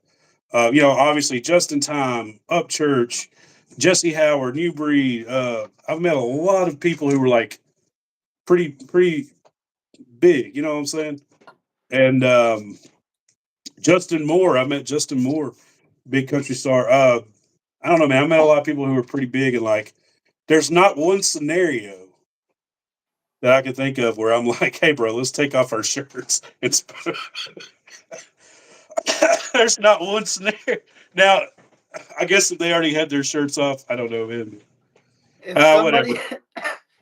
You know, obviously Justin Time, Upchurch, Jesse Howard, New Breed. I've met a lot of people who were like pretty big. You know what I'm saying? And Justin Moore, I met Justin Moore, big country star. I don't know, man. I met a lot of people who were pretty big, and like, there's not one scenario that I can think of where I'm like, hey, bro, let's take off our shirts. It's there's not one scenario. Now, I guess if they already had their shirts off, I don't know, man. If somebody Whatever.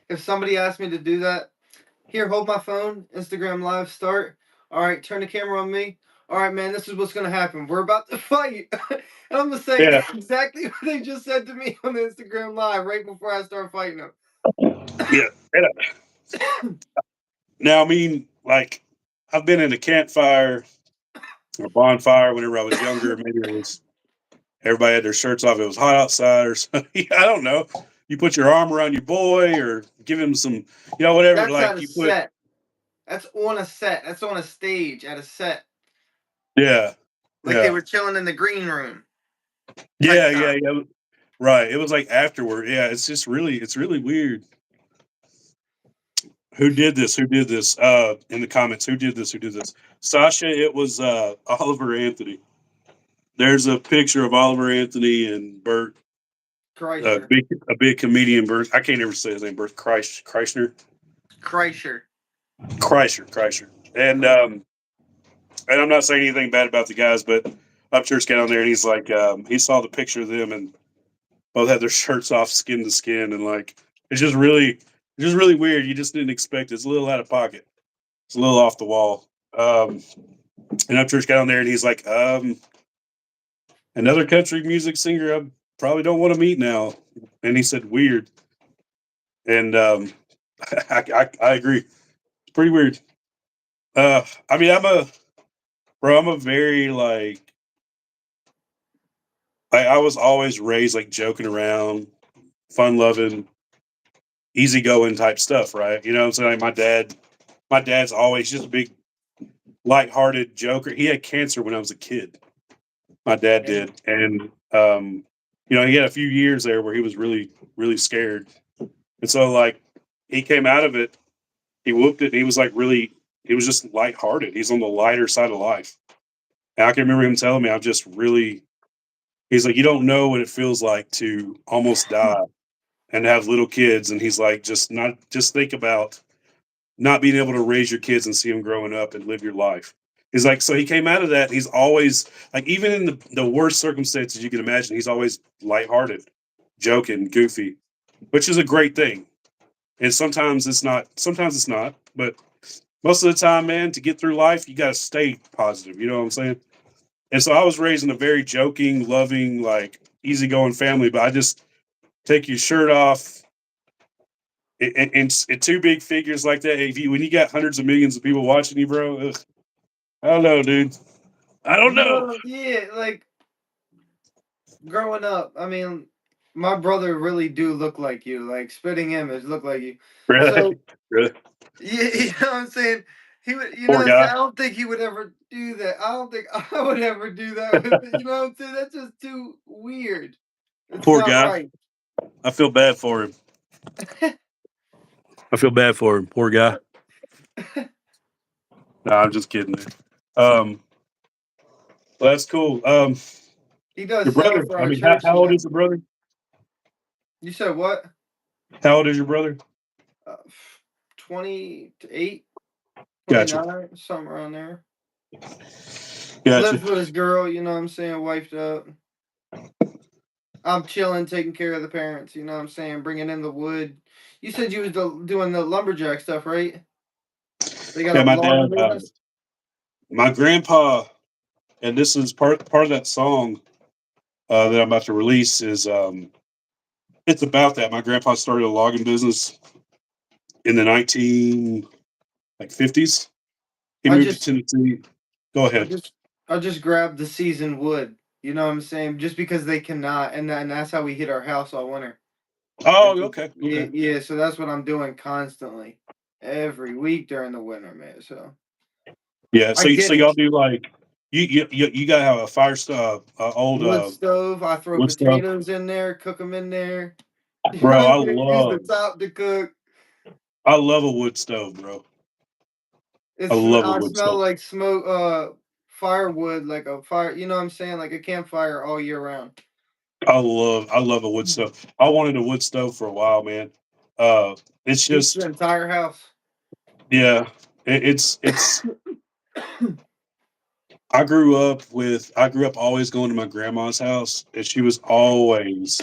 if somebody asked me to do that, here, hold my phone, Instagram live start. All right, turn the camera on me. All right, man, this is what's gonna happen. We're about to fight. And I'm gonna say Yeah, exactly what they just said to me on the Instagram live right before I start fighting them. yeah. Now, I mean, like, I've been in a campfire or bonfire whenever I was younger. Maybe it was everybody had their shirts off. It was hot outside, or something. I don't know. You put your arm around your boy, or give him some, whatever. That's at Like a you put, set. That's on a set. That's on a stage at a set. yeah, Like they yeah, were chilling in the green room type yeah, yeah, time. yeah. Right. It was like afterward. Yeah, it's really weird. Who did this? Who did this? In the comments, who did this? Who did this? Sasha, it was Oliver Anthony. There's a picture of Oliver Anthony and Bert, Kreischer. a big comedian. Bert, I can't ever say his name. Bert Kreischer, Kreischer. Kreischer, and I'm not saying anything bad about the guys, but I'm sure got on there and he's like, he saw the picture of them and both had their shirts off, skin to skin, and like it's just really weird. You just didn't expect it. It's a little out of pocket. It's a little off the wall. Um, and I'm sure got on there and he's like, another country music singer I probably don't want to meet now. And he said, weird. And I agree. It's pretty weird. I mean, I'm a very like, I was always raised like joking around, fun loving, easygoing type stuff, right? You know what I'm saying? Like my dad's always just a big, lighthearted joker. He had cancer when I was a kid. My dad did, and he had a few years there where he was really, really scared, and so like he came out of it, he whooped it, and he was like really, he was just lighthearted. He's on the lighter side of life. And I can remember him telling me, I'm just really. He's like, you don't know what it feels like to almost die and have little kids, and he's like, just think about not being able to raise your kids and see them growing up and live your life. He's like, so he came out of that. He's always like, even in the worst circumstances you can imagine, he's always lighthearted, joking, goofy, which is a great thing. And sometimes it's not, but most of the time, man, to get through life, you got to stay positive. You know what I'm saying? And so I was raised in a very joking, loving, like easygoing family, but I just take your shirt off, and two big figures like that. When you got hundreds of millions of people watching you, bro, ugh, I don't know, dude. I don't know. Yeah, like growing up, I mean, my brother really do look like you, like spitting image look like you. Really, So really, yeah, you know what I'm saying? He would, you know poor what I'm saying? guy, I don't think he would ever do that. I don't think I would ever do that with it. You know what I'm saying? That's just too weird. It's poor not guy. right. I feel bad for him. I feel bad for him. Poor guy. No, I'm just kidding. Man. Um, well, that's cool. He does Your sell brother. for I our mean, church, how you old know. is your brother? You said what? How old is your brother? Uh, 28, Gotcha. 29, something around there. Gotcha. Lives with his girl, you know what I'm saying, wifed up. I'm chilling, taking care of the parents, you know what I'm saying, bringing in the wood. You said you was doing the lumberjack stuff, right? They got Yeah, a my logging dad. business. My grandpa, and this is part of that song that I'm about to release. Is It's about that. My grandpa started a logging business in the 50s. He I moved to just, Tennessee. Go I ahead. just, I just grabbed the seasoned wood. You know what I'm saying? Just because they cannot, and that's how we heat our house all winter. Oh, okay, Yeah, okay. yeah. So that's what I'm doing constantly, every week during the winter, man. So Yeah. I So get y'all it. do like you got to have a fire stove, old Wood stove. I throw wood stove, potatoes in there, cook them in there. You bro. know, use the top to cook. I love a wood stove, bro. I It's love a I wood smell stove. like smoke, firewood, like a fire. You know what I'm saying? Like a campfire all year round. I love a wood stove. I wanted a wood stove for a while, man. Uh, it's Heats the just entire house. yeah. It's I grew up always going to my grandma's house, and she was always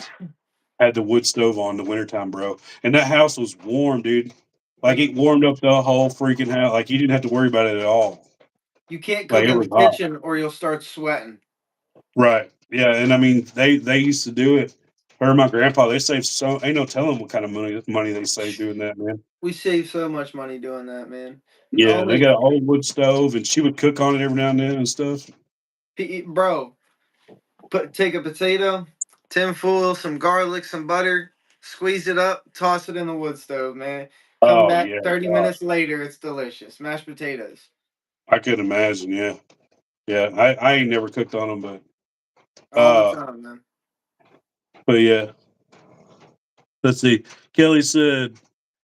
had the wood stove on the wintertime, bro. And that house was warm, dude. Like it warmed up the whole freaking house. Like you didn't have to worry about it at all. You can't Like cook it in was the hot. kitchen or you'll start sweating. Right. Yeah. And I mean they used to do it. Her and my grandpa, they saved so ain't no telling what kind of money they saved doing that, man. We save so much money doing that, man. The Yeah, they only got an old wood stove and she would cook on it every now and then and stuff. bro, take a potato, tin foil, some garlic, some butter, squeeze it up, toss it in the wood stove, man. Come Oh back yeah, 30 God. minutes later, it's delicious. Mashed potatoes. I could imagine, yeah. Yeah. I ain't never cooked on them, but All the uh time, man. But yeah, let's see. Kelly said,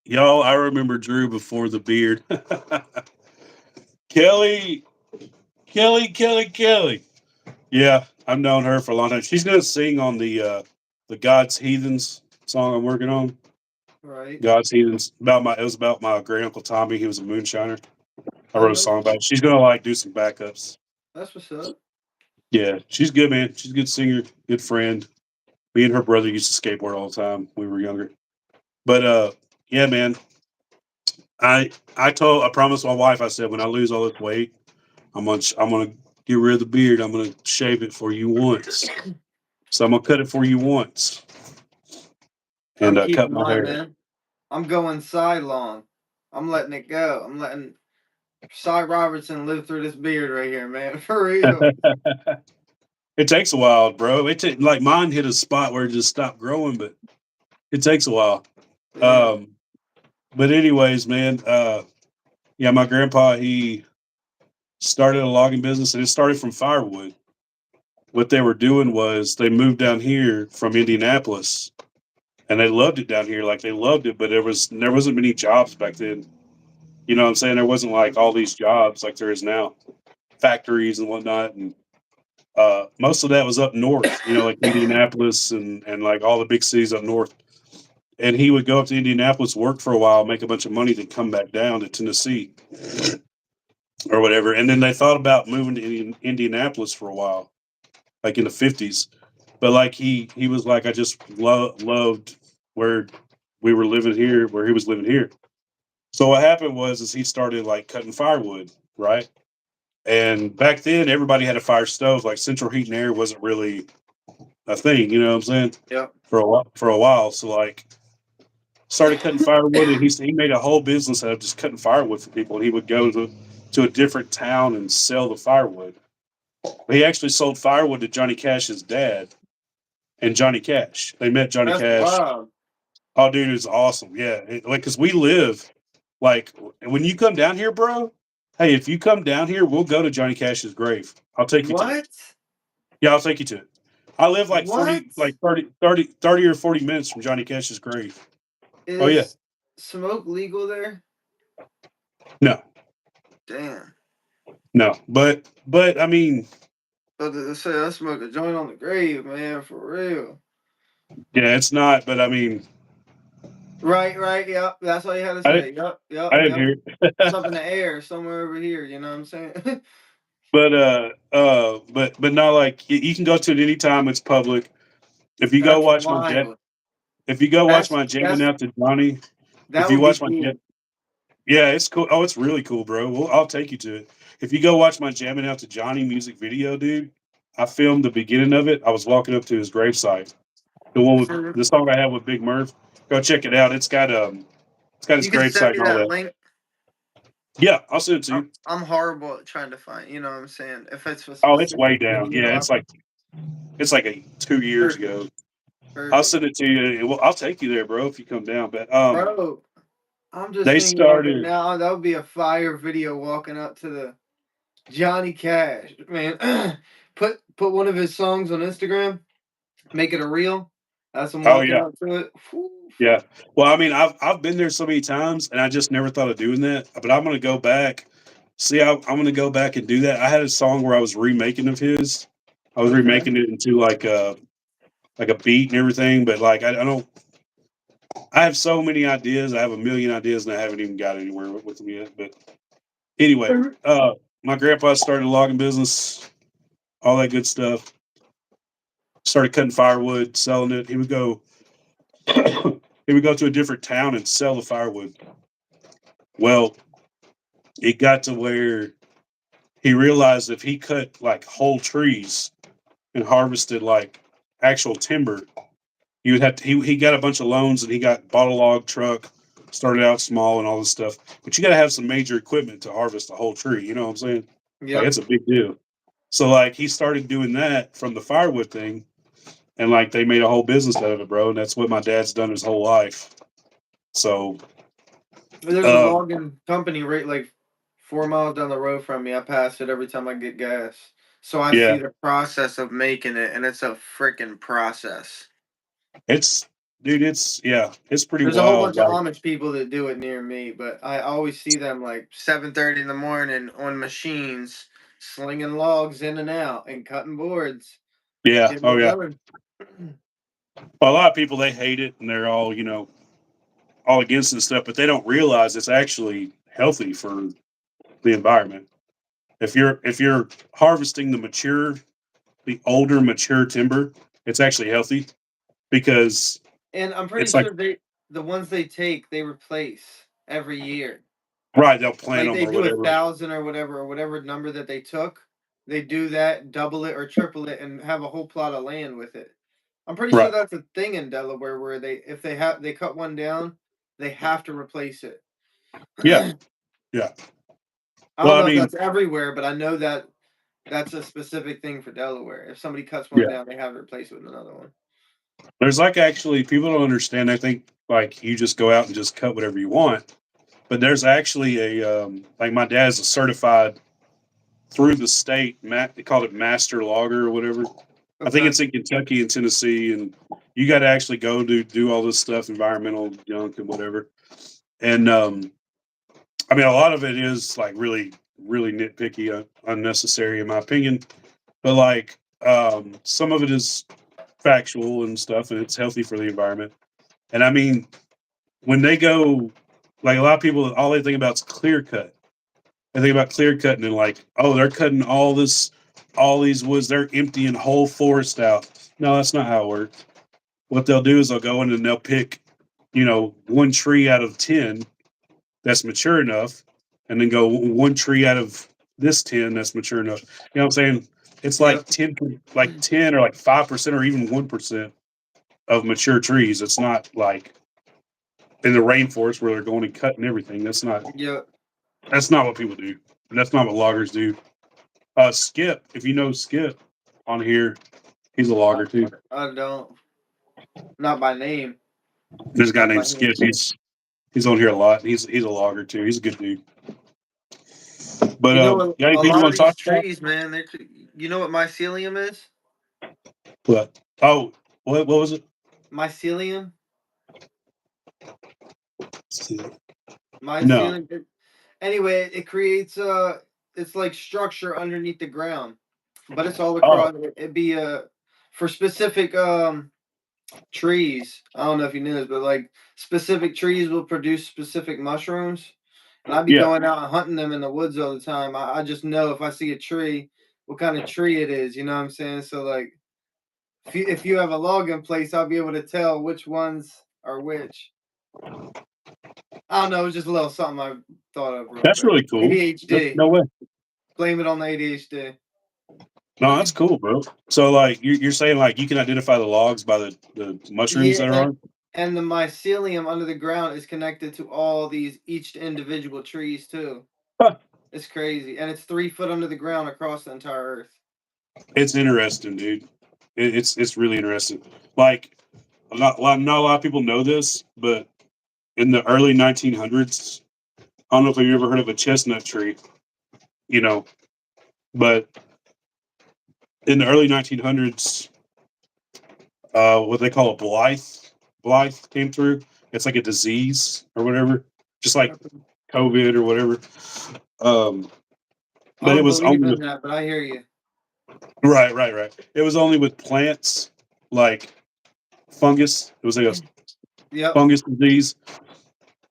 "Y'all, I remember Drew before the beard." Kelly, Kelly. Yeah, I've known her for a long time. She's gonna sing on the God's Heathens song I'm working on. Right. God's Heathens about my it was about my great uncle Tommy. He was a moonshiner. I I wrote a know. song about it. She's gonna like do some backups. That's what's up. Yeah, she's good, man. She's a good singer, good friend. Me and her brother used to skateboard all the time when we were younger. But yeah, man. I promised my wife. I said when I lose all this weight, I'm gonna get rid of the beard. I'm gonna shave it for you once. So I'm gonna cut it for you once and I'm cut keeping my mine, hair. man. I'm going sidelong. I'm letting it go. I'm letting Cy Robertson live through this beard right here, man. For real. It takes a while, bro. Like mine hit a spot where it just stopped growing, but it takes a while. Yeah. Um, but anyways, man. Yeah, my grandpa he started a logging business, and it started from firewood. What they were doing was they moved down here from Indianapolis, and they loved it down here. Like they loved it, but there wasn't many jobs back then. You know what I'm saying? There wasn't like all these jobs like there is now, factories and whatnot, and most of that was up north. You know, like Indianapolis and like all the big cities up north. And he would go up to Indianapolis, work for a while, make a bunch of money, then come back down to Tennessee or whatever. And then they thought about moving to Indianapolis for a while, like in the 50s. But like he was like, I just loved where we were living here, where he was living here. So what happened was is he started like cutting firewood, right? And back then everybody had a fire stove. Like central heat and air wasn't really a thing, you know what I'm saying? Yep. For a while. So like started cutting firewood, and he made a whole business out of just cutting firewood for people. And he would go to a different town and sell the firewood. But he actually sold firewood to Johnny Cash's dad and Johnny Cash. They met Johnny That's Cash. wild. Oh, dude, it's awesome. Yeah, like because we live like when you come down here, bro. Hey, if you come down here, we'll go to Johnny Cash's grave. I'll take you to it. What? Yeah, I'll take you to it. I live like What? 40, like 30 or 40 minutes from Johnny Cash's grave. Oh yeah, Is smoke legal there? no, Damn. no, but I mean, But to say I smoke a joint on the grave, man, for real. yeah, it's not. But I mean, Right, right, yep. That's all you had to I say. Yep, I yep, didn't yep. hear It's up in it. the air somewhere over here, you know what I'm saying? But not like you can go to it anytime. It's public. If you go That's watch my jet, wild. if you go watch That's my jamming that's out to Johnny, if that you would be watch my jet, cool. yeah, it's cool. Oh, it's really cool, bro. Well, I'll take you to it. If you go watch my jamming out to Johnny music video, dude, I filmed the beginning of it. I was walking up to his gravesite. The one with For, the song I have with Big Murph. Go check it out. It's got his you can send gravesite me and all that that. link. Yeah, I'll send it to I'm you. I'm horrible at trying to find, you know what I'm saying? If it's a Oh, it's specific way down. video, Yeah, I it's like 2 years perfect, ago. I'll perfect. send it to you. Well, I'll take you there, bro, if you come down. But Bro, I'm just they thinking like it started. now. That would be a fire video walking up to the Johnny Cash, man. Put one of his songs on Instagram, make it a reel. As I'm Oh walking yeah, up to it. Whew. yeah. Well, I mean, I've been there so many times, and I just never thought of doing that. But I'm gonna go back. See, I'm gonna go back and do that. I had a song where I was remaking of his. I was Okay. remaking it into like a beat and everything. But like I don't. I have so many ideas. I have a million ideas, and I haven't even got anywhere with them yet. But anyway, my grandpa started a logging business, all that good stuff. Started cutting firewood, selling it. He would go he would go to a different town and sell the firewood. Well, it got to where he realized if he cut like whole trees and harvested like actual timber, he would have to, he got a bunch of loans and he got bought a log truck, started out small and all this stuff. But you got to have some major equipment to harvest a whole tree. You know what I'm saying? Like Yep. it's a big deal. So like he started doing that from the firewood thing, and like they made a whole business out of it, bro. And that's what my dad's done his whole life. So There's a um, logging company right like 4 miles down the road from me. I pass it every time I get gas. So I see yeah, the process of making it, and it's a freaking process. It's dude, it's pretty There's a whole wild. bunch of Like, Amish people that do it near me, but I always see them like 7:30 in the morning on machines, slinging logs in and out and cutting boards, yeah, getting oh it yeah. going. Well, a lot of people they hate it and they're all all against it and stuff, but they don't realize it's actually healthy for the environment. If you're harvesting the older mature timber, it's actually healthy because And I'm pretty it's like sure the ones they take, they replace every year. right, they'll plant Like them they or do a whatever. thousand or whatever number that they took. They do that, double it or triple it, and have a whole plot of land with it. I'm pretty sure Right. that's a thing in Delaware where if they cut one down, they have to replace it. Yeah. I Yeah. Well, don't I know if mean, that's everywhere, but I know that that's a specific thing for Delaware. If somebody cuts one yeah. down, they have to replace it with another one. There's like actually people don't understand. I think like you just go out and just cut whatever you want, but there's actually a like my dad's a certified through the state. They call it master logger or whatever. I think Okay. it's in Kentucky and Tennessee, and you got to actually go do all this stuff, environmental junk and whatever. And I mean, a lot of it is like really nitpicky, unnecessary in my opinion. But like some of it is factual and stuff, and it's healthy for the environment. And I mean, when they go, like a lot of people, all they think about is clear cut. They think about clear cutting and like, oh, they're cutting all these woods. They're emptying whole forest out. No, that's not how it works. What they'll do is they'll go in and they'll pick, one tree out of 10 that's mature enough, and then go one tree out of this 10 that's mature enough. You know what I'm saying? It's Yep. like 10 or like 5% or even 1% of mature trees. It's not like in the rainforest where they're going and cutting everything. Yep. That's not what people do. And that's not what loggers do. Skip, if you know Skip on here, he's a I, logger too. I don't. Not by name. There's a guy Not named by Skip. name. He's on here a lot. He's a logger too. He's a good dude. But You know, got a anything you lot of want to talk these about? trees, man. You know what mycelium is? What? Oh, what was it? Mycelium. No. Mycelium. Anyway, it creates it's like structure underneath the ground, but it's all Oh, across. It'd be for specific trees. I don't know if you knew this, but like specific trees will produce specific mushrooms. And I'd be yeah. going out and hunting them in the woods all the time. I just know if I see a tree, what kind of tree it is. You know what I'm saying? So like, if you have a log in place, I'll be able to tell which ones are which. I don't know. It was just a little something I thought of real That's quick. really cool. ADHD. No way. Blame it on the ADHD. No, that's cool, bro. So, like, you're saying, like, you can identify the logs by the mushrooms Yeah, that are on? and the mycelium under the ground is connected to all these each individual trees too. Huh. It's crazy, and it's 3 foot under the ground across the entire earth. It's interesting, dude. It's really interesting. Like, not a lot of people know this, but in the early 1900s, I don't know if you ever heard of a chestnut tree, you know, but in the early 1900s, what they call a Blythe came through. It's like a disease or whatever, just like COVID or whatever. Um, I but it don't was believe only in with that, but I hear you. right. It was only with plants like fungus. It was like a Yep. fungus disease,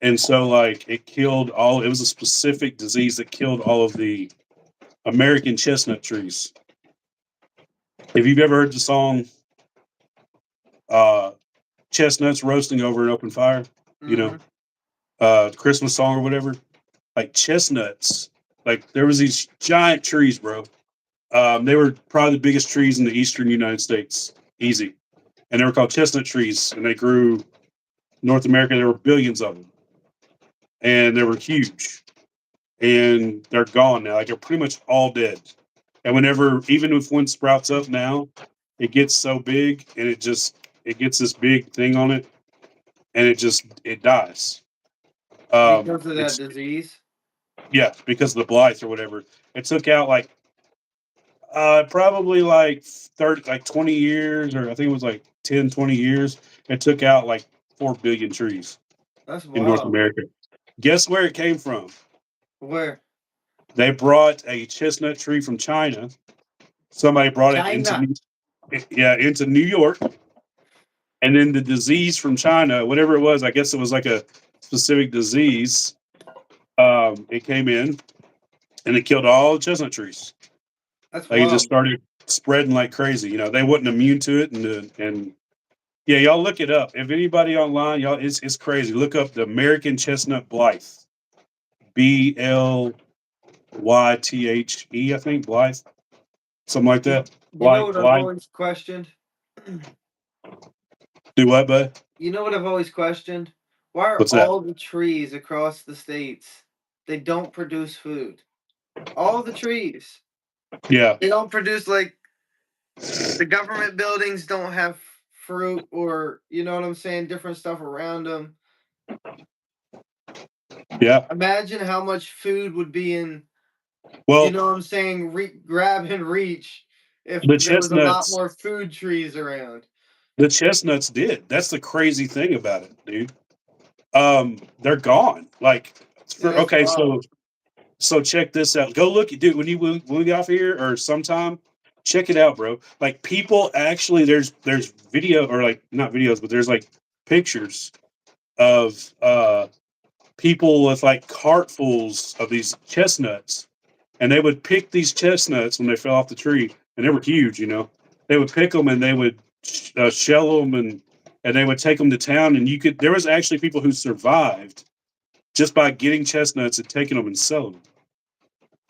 and so like it killed all. It was a specific disease that killed all of the American chestnut trees. If you've ever heard the song uh, "Chestnuts Roasting Over an Open Fire," you know, Mm-hmm. Christmas song or whatever, like chestnuts. Like there was these giant trees, bro. They were probably the biggest trees in the eastern United States, easy, and they were called chestnut trees, and they grew North America. There were billions of them, and they were huge, and they're gone now. Like they're pretty much all dead. And whenever, even if one sprouts up now, it gets so big, and it gets this big thing on it, and it dies. Because of that It's disease. yeah, because of the blight or whatever. It took out probably like 30, like 20 years, or I think it was like 10, 20 years and took out like 4 billion trees That's in North wild. America. Guess where it came from? Where? They brought a chestnut tree from China. Somebody brought it China. into New York, and then the disease from China, whatever it was, I guess it was like a specific disease. It came in and it killed all the chestnut trees. That's Like it just wild. started spreading like crazy. They wasn't immune to it, and yeah, y'all look it up. If anybody online, y'all, it's crazy. Look up the American chestnut Blythe, Blythe, I think Blythe, something like You, that. you know what I've Blythe. always questioned? Do what, bud? You know what I've always questioned? Why are What's that? all the trees across the states, they don't produce food? All the trees. Yeah, They don't produce, like, the government buildings don't have fruit, or, you know what I'm saying, different stuff around them. yeah. Imagine how much food would be in, you Well, know what I'm saying, grab and reach, if the there was a lot chestnuts, more food trees around. the chestnuts did. That's the crazy thing about it, dude. They're gone. Like, Yeah, for that's okay, wild. so check this out. Go look, dude. When we get off here or sometime, check it out, bro. Like people actually, there's video or like not videos, but there's like pictures of people with like cartfuls of these chestnuts, and they would pick these chestnuts when they fell off the tree, and they were huge. They would pick them and they would shell them and they would take them to town, and you could. There was actually people who survived just by getting chestnuts and taking them and selling them.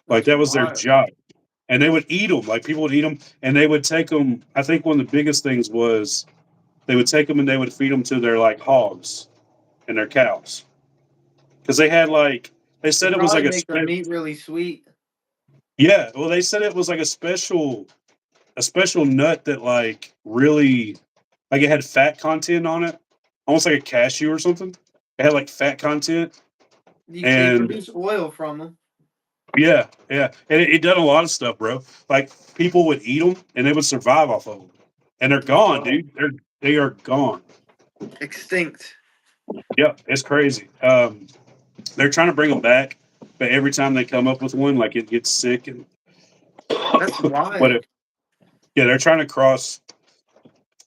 Like That's that was their wild. job, and they would eat them. Like people would eat them, and they would take them. I think one of the biggest things was they would take them and they would feed them to their like hogs and their cows because they had like they said It it was probably like a make their meat really sweet. yeah. Well, they said it was like a special nut that like really like it had fat content on it, almost like a cashew or something. It had like fat content, They and produce oil from them. yeah, yeah, and it done a lot of stuff, bro. Like people would eat them and they would survive off of them, and they're That's gone, wild. dude. They are gone. Extinct. Yep, it's crazy. They're trying to bring them back, but every time they come up with one, like it gets sick and That's what? wild. Yeah, they're trying to cross.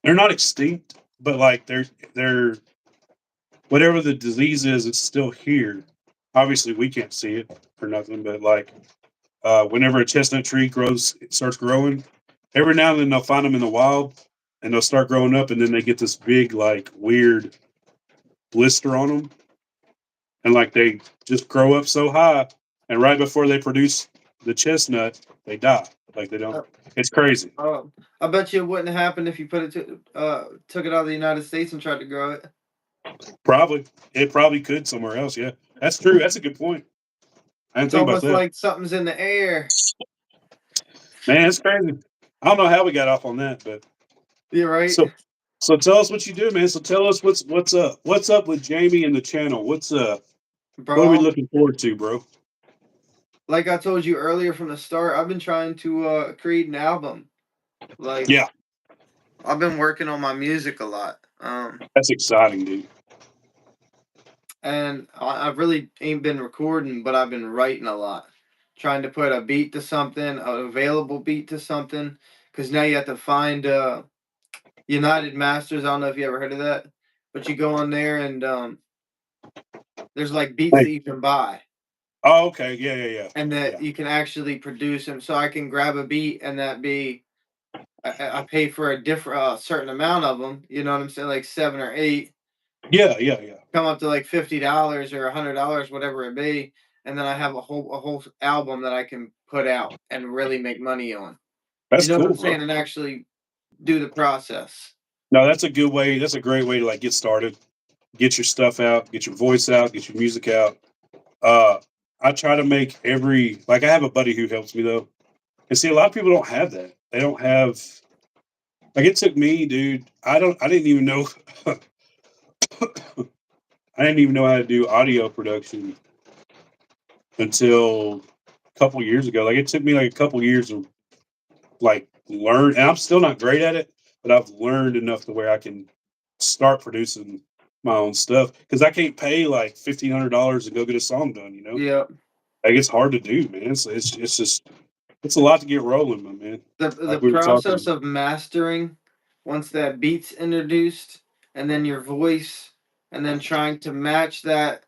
They're not extinct, but like they're whatever the disease is, it's still here. Obviously, we can't see it or nothing, but like whenever a chestnut tree grows, it starts growing. Every now and then they'll find them in the wild, and they'll start growing up, and then they get this big, like weird blister on them, and like they just grow up so high, and right before they produce the chestnut, they die. Like they don't. Uh, It's crazy. I bet you it wouldn't happen if you took it out of the United States and tried to grow it. Probably it probably could somewhere else. Yeah, that's true. That's a good point. I didn't It's think about almost that. like something's in the air. Man, it's crazy. I don't know how we got off on that, but You're right, so so tell us what you do, man. So tell us what's up. What's up with Jamie and the channel? What are we bro. looking forward to, bro? Like I told you earlier from the start, I've been trying to create an album. Like Yeah, I've been working on my music a lot. that's exciting, dude. And I really ain't been recording, but I've been writing a lot, trying to put a beat to something, an available beat to something. Because now you have to find United Masters. I don't know if you ever heard of that, but you go on there and there's like beats Hey. that you can buy Oh, okay. Yeah, yeah, yeah, and yeah, that you can actually produce them. So I can grab a beat and that be I pay for a different certain amount of them. You know what I'm saying, like 7 or 8. yeah, yeah, yeah. Come up to like $50 or $100, whatever it be, and then I have a whole album that I can put out and really make money on. You That's know what I'm cool, bro. saying, and actually do the process. No, that's a good way. That's a great way to like get started, get your stuff out, get your voice out, get your music out. Uh, I try to make every like I have a buddy who helps me though, and see a lot of people don't have that. They don't have like it took me, dude. I didn't even know. I didn't even know how to do audio production until a couple years ago. Like it took me like a couple years to like learn, and I'm still not great at it. but I've learned enough to where I can start producing my own stuff because I can't pay like $1,500 to go get a song done. Yeah. Like it's hard to do, man. It's just it's a lot to get rolling, my man. The Like we were talking process about. of mastering, once that beat's introduced, and then your voice, and then trying to match that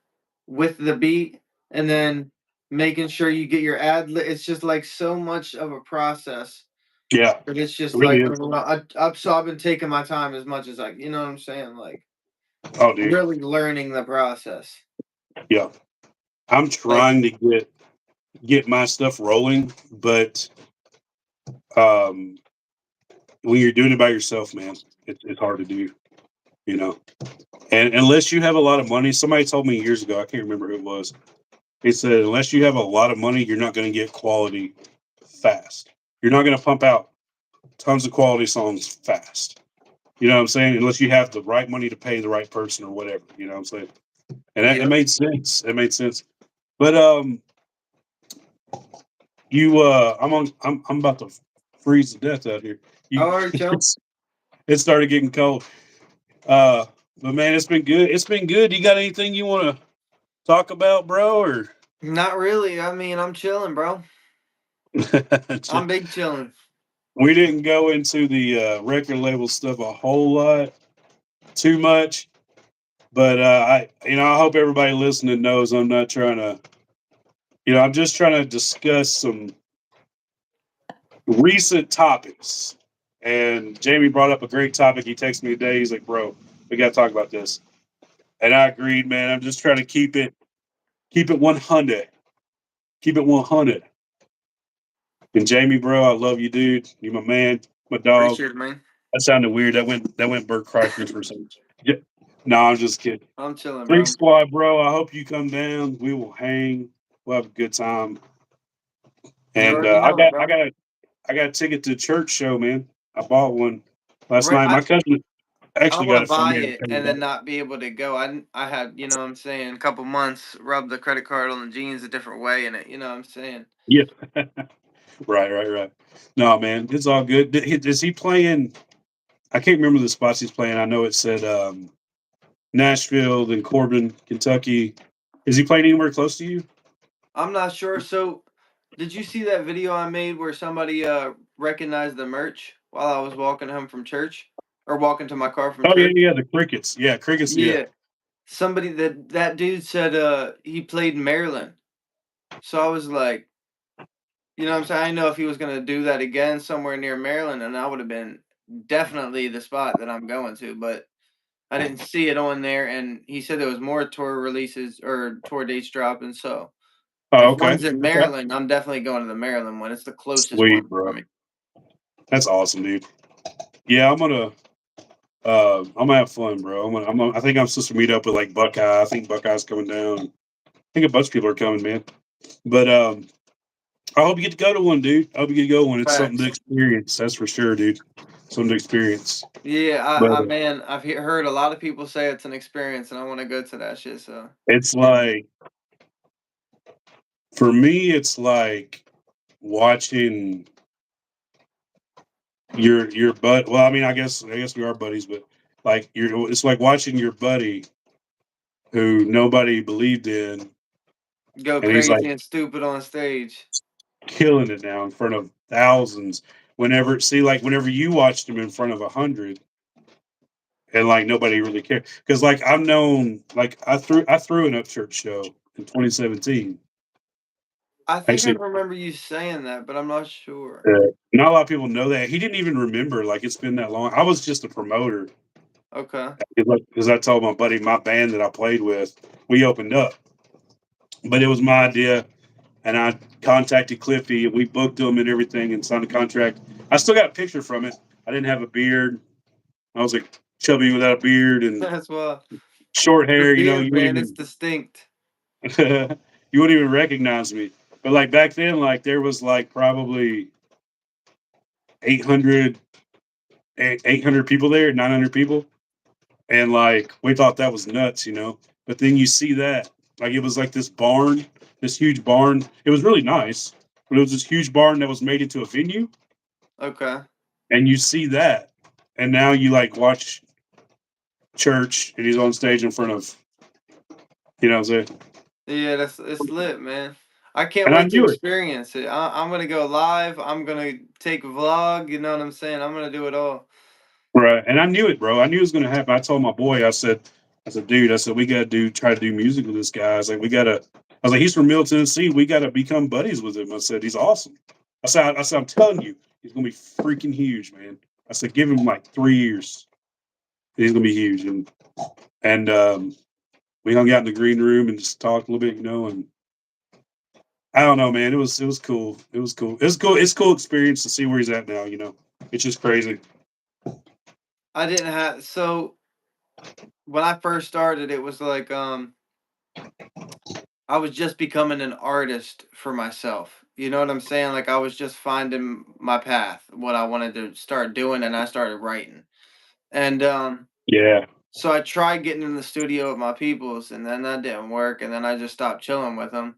with the beat, and then making sure you get your it's just like so much of a process. Yeah, But it's it just really like is. so I've been taking my time as much as you know what I'm saying, like Oh, dude. really learning the process. Yeah, I'm Like, trying to get my stuff rolling, but um, when you're doing it by yourself, man, it's hard to do. You know, and unless you have a lot of money, somebody told me years ago, I can't remember who it was. He said, unless you have a lot of money, you're not going to get quality fast. You're not going to pump out tons of quality songs fast. You know what I'm saying? Unless you have the right money to pay the right person or whatever. You know what I'm saying? And it yep. made sense. It made sense. But I'm about to freeze to death out here. You, All right, Joe. it started getting cold. Uh, but man, it's been good. It's been good. You got anything you want to talk about, bro? Or Not really. I mean, I'm chilling, bro. I'm big chilling. we didn't go into the record label stuff a whole lot, too much. But I hope everybody listening knows I'm not trying to. I'm just trying to discuss some recent topics. And Jamie brought up a great topic. He texted me today. He's like, "Bro, we got to talk about this." And I agreed, man. I'm just trying to keep it 100, keep it 100. And Jamie, bro, I love you, dude. You my man, my dog. Appreciate it, man. That sounded weird. That went Bert Kreischer for some. Yeah. No, I'm just kidding. I'm chilling, bro. Creeksquad, bro. I hope you come down. We will hang. We'll have a good time. You And already I know it, got I bro. got a I got a ticket to the church show, man. I bought one last Right. night. My cousin I actually want got to it for buy me. it and then not be able to go. I had, you know what I'm saying, a couple months, rub the credit card on the jeans a different way in it. You know what I'm saying? Yeah. Right. No, man, it's all good. Is he playing? I can't remember the spots he's playing. I know it said Nashville, then Corbin, Kentucky. Is he playing anywhere close to you? I'm not sure. So, did you see that video I made where somebody recognized the merch while I was walking home from church or walking to my car from Oh yeah, church? yeah. The Crickets. Yeah, Crickets. Yeah. Yeah. Somebody that dude said he played in Maryland. So I was like, you know what I'm saying? I didn't know if he was gonna do that again somewhere near Maryland, and that would have been definitely the spot that I'm going to, but I didn't see it on there, and he said there was more tour releases or tour dates dropping. So Oh, if okay. one's in Okay. Maryland, I'm definitely going to the Maryland one. It's the closest Sweet, one for bro. me. That's awesome, dude. Yeah, I'm gonna have fun, bro. I think I'm supposed to meet up with like Buckeye. I think Buckeye's coming down. I think a bunch of people are coming, man. But I hope you get to go to one, dude. I hope you get to go to one. It's something to Facts. experience. That's for sure, dude. Something to experience. Yeah, But man, I've heard a lot of people say it's an experience, and I want to go to that shit. So it's yeah, like for me, it's like watching your bud. Well, I mean, I guess we are buddies, but like it's like watching your buddy who nobody believed in, go and he's like crazy and stupid on stage. killing it now in front of thousands. Whenever you watched him in front of 100, and like nobody really cared, because like I've known, like I threw an Upchurch show in 2017. I think I Actually, remember you saying that, but I'm not sure. not a lot of people know that he didn't even remember. Like it's been that long. I was just a promoter Okay. because I told my buddy my band that I played with, we opened up, but it was my idea, and I contacted Cliffy and we booked him and everything and signed a contract. I still got a picture from it. I didn't have a beard. I was like chubby without a beard and That's well, short the hair. beard, You wouldn't man, it's even distinct. you wouldn't even recognize me. But like back then, like there was like probably 800, 800 people there, 900 people, and like we thought that was nuts. But then you see that, like it was like this barn, this huge barn. It was really nice, but it was this huge barn that was made into a venue, Okay. and you see that. and now you like watch church, and he's on stage in front of, you know what I'm saying? Yeah, that's it's lit, man. I can't And I wait to knew it. experience it. I'm gonna go live. I'm gonna take a vlog. You know what I'm saying? I'm gonna do it all. Right. And I knew it, bro. I knew it was gonna happen. I told my boy, I said, dude, I said, we gotta try to do music with this guy. I was like, I was like, he's from Middle Tennessee. We gotta become buddies with him. I said, he's awesome. I said, I'm telling you, he's gonna be freaking huge, man. I said, give him like 3 years. He's gonna be huge. And we hung out in the green room and just talked a little bit, and I don't know, man. It was cool. It was cool. It's cool. It's cool experience to see where he's at now. It's just crazy. I didn't have so when I first started, it was like I was just becoming an artist for myself. You know what I'm saying? Like I was just finding my path, what I wanted to start doing, and I started writing. And Yeah. so I tried getting in the studio with my peoples, and then that didn't work, and then I just stopped chilling with them.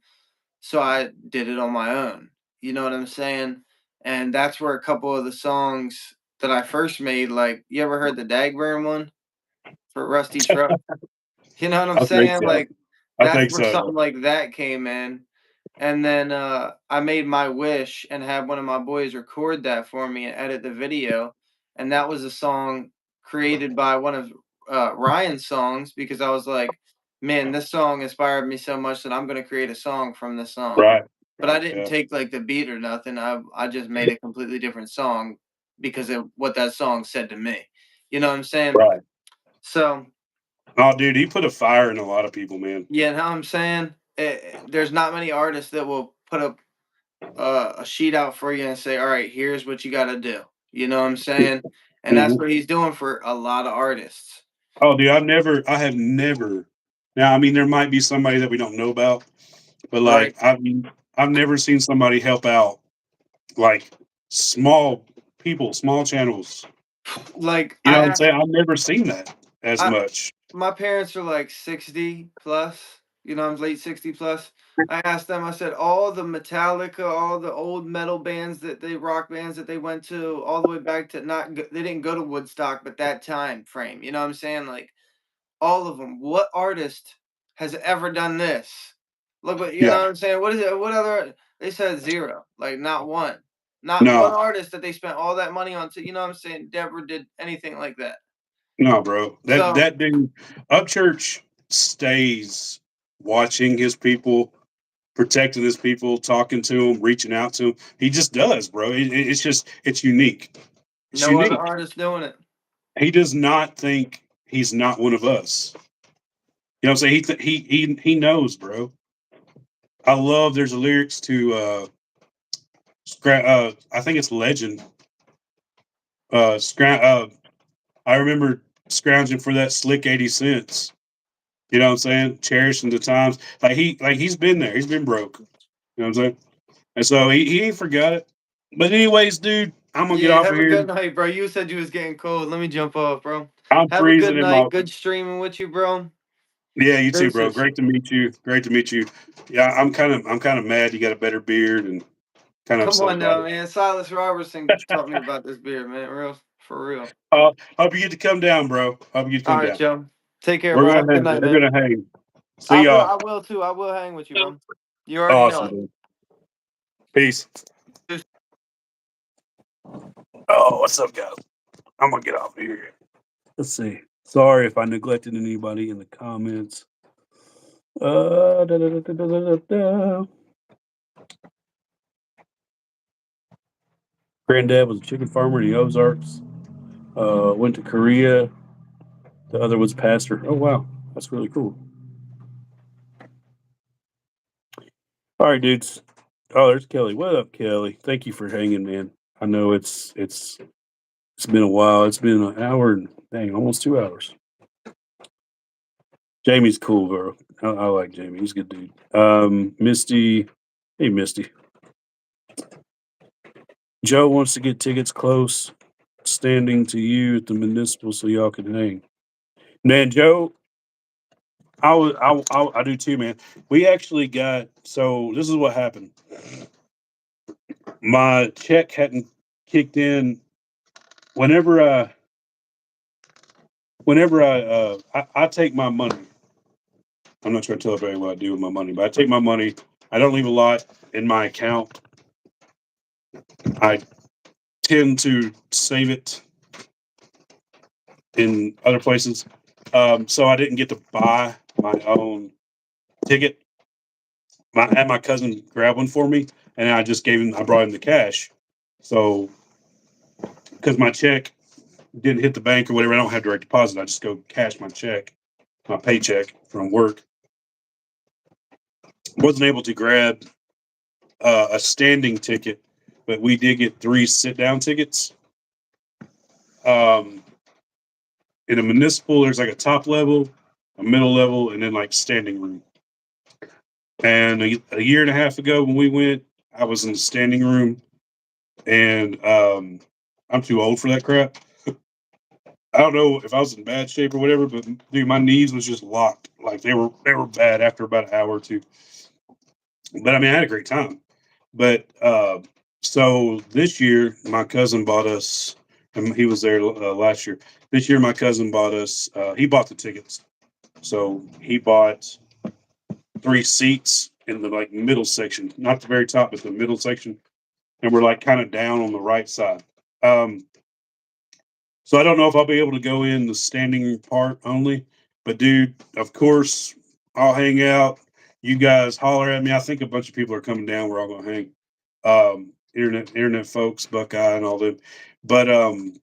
So I did it on my own. You know what I'm saying? And that's where a couple of the songs that I first made, like you ever heard the Dagburn one for Rusty Truck? You know what I'm I think saying? so. Like I that's think where so. something like that came in. And then I made My Wish and had one of my boys record that for me and edit the video. And that was a song created by one of Ryan's songs because I was like, man, this song inspired me so much that I'm going to create a song from this song. Right. But I Right. didn't Yeah. take like the beat or nothing. I just made a completely different song because of what that song said to me. You know what I'm saying? Right. So Oh, dude, he put a fire in a lot of people, man. yeah, and how I'm saying, there's not many artists that will put a sheet out for you and say, "All right, here's what you got to do." You know what I'm saying? And that's Mhm. what he's doing for a lot of artists. Oh, dude, I have never. Now, I mean, there might be somebody that we don't know about, but Right. like, I've never seen somebody help out like small people, small channels. Like You know what I'm saying? I've never seen that as I much. my parents are like 60 plus. You know, I'm late 60 plus. I asked them. I said, all the Metallica, all the old metal bands that they rock bands that they went to, all the way back to they didn't go to Woodstock, but that time frame. You know what I'm saying? Like all of them. What artist has ever done this? Look what you know Yeah. what I'm saying? What is it? What other they said zero. Like not one. Not one No, artist that they spent all that money on to, you know what I'm saying, never did anything like that. no, bro. That So that dude, Upchurch stays watching his people, protecting his people, talking to them, reaching out to them. He just does, bro. It's unique. It's no other unique. artist doing it. He does not think he's not one of us. You know what I'm saying? He knows, bro. I love. There's lyrics to I think it's Legend. I remember scrounging for that slick 80 cents. You know what I'm saying? Cherishing the times. He's been there. He's been broke. You know what I'm saying? And so he ain't forgot it. But anyways, dude, I'm gonna get Yeah, off of have a here. good night, bro. You said you was getting cold. Let me jump off, bro. I'm Have a good freezing in my. night. Good streaming with you, bro. Yeah, you too, bro. Deuces. Great to meet you. Great to meet you. Yeah, I'm kind of mad. You got a better beard and kind of Come upset on about now, it. man. Silas Robertson taught me about this beer, man. Real for real. Hope you get to come down, bro. Hope you get to All come right, down. Joe. Take care, We're bro. Have a gonna good hang. night, We're man. gonna hang. See y'all. I will too. I will hang with you, bro. You already know Awesome, it. dude. Peace. Oh, what's up, guys? I'm gonna get off of here. Let's see. Sorry if I neglected anybody in the comments. Da, da, da, da, da, da, da. Granddad was a chicken farmer in the Ozarks. Went to Korea. The other was pastor. Oh wow, that's really cool. All right, dudes. Oh, there's Kelly. What up, Kelly? Thank you for hanging, man. I know it's been a while. It's been an hour and dang, almost 2 hours. Jamie's cool, bro. I like Jamie. He's a good dude. Misty. Hey, Misty. Joe wants to get tickets close, standing to you at the municipal so y'all can hang. Man, Joe, I do too, man. We actually got, so this is what happened. My check hadn't kicked in whenever whenever I take my money, I'm not trying to tell everybody what I do with my money, but I take my money. I don't leave a lot in my account. I tend to save it in other places. So I didn't get to buy my own ticket. I had my cousin grab one for me, and I just gave him. I brought him the cash. So because my check didn't hit the bank or whatever, I don't have direct deposit. I just go cash my check, my paycheck from work. Wasn't able to grab a standing ticket, but we did get 3 sit down tickets. Um, in a municipal, there's like a top level, a middle level, and then like standing room. And a year and a half ago when we went, I was in the standing room, and I'm too old for that crap. I don't know if I was in bad shape or whatever, but dude, my knees was just locked. Like they were bad after about an hour or two. But I mean, I had a great time. But so this year, my cousin bought us, and he was there last year. This year, my cousin bought us. He bought the tickets, so he bought 3 seats in the like middle section, not the very top, but the middle section, and we're like kind of down on the right side. Um, so I don't know if I'll be able to go in the standing part only, but dude, of course, I'll hang out. You guys holler at me. I think a bunch of people are coming down. We're all gonna hang. Internet folks, Buckeye and all them. But um,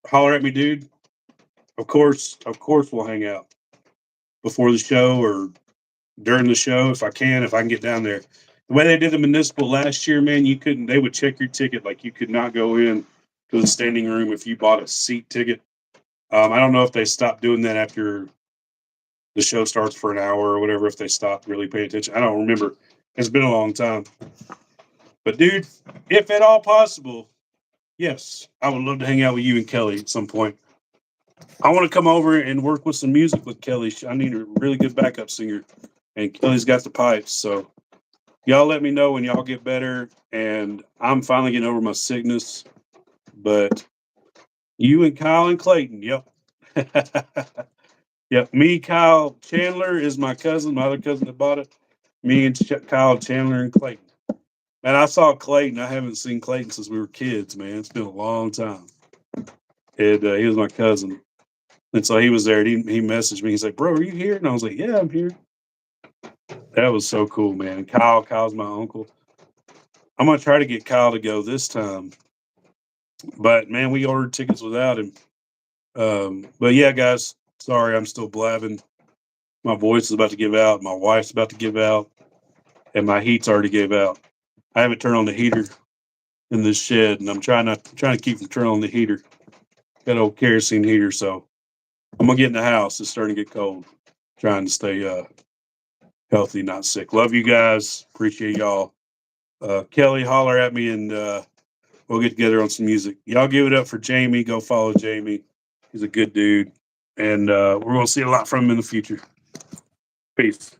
holler at me, dude. Of course, we'll hang out before the show or during the show if I can get down there. The way they did the municipal last year, man, you couldn't. They would check your ticket like you could not go in to the standing room if you bought a seat ticket. I don't know if they stopped doing that after the show starts for an hour or whatever. If they stopped really paying attention, I don't remember. It's been a long time. But dude, if at all possible, yes, I would love to hang out with you and Kelly at some point. I want to come over and work with some music with Kelly. I need a really good backup singer, and Kelly's got the pipes. So y'all let me know when y'all get better. And I'm finally getting over my sickness. But you and Kyle and Clayton, yep. Yep, me, Kyle Chandler is my cousin, my other cousin that bought it. Me and Kyle Chandler and Clayton. Man, I saw Clayton. I haven't seen Clayton since we were kids, man. It's been a long time. And he was my cousin. And so he was there. And he messaged me. He's like, "Bro, are you here?" And I was like, "Yeah, I'm here." That was so cool, man. Kyle's my uncle. I'm gonna try to get Kyle to go this time. But man, we ordered tickets without him. But yeah, guys, sorry, I'm still blabbing. My voice is about to give out. My wife's about to give out, and my heat's already gave out. I haven't turned on the heater in this shed, and I'm trying to keep from turning on the heater. Got an old kerosene heater, so I'm gonna get in the house. It's starting to get cold. Trying to stay healthy, not sick. Love you guys. Appreciate y'all. Kelly, holler at me, and we'll get together on some music. Y'all give it up for Jamie. Go follow Jamie. He's a good dude, and we're gonna see a lot from him in the future. Peace.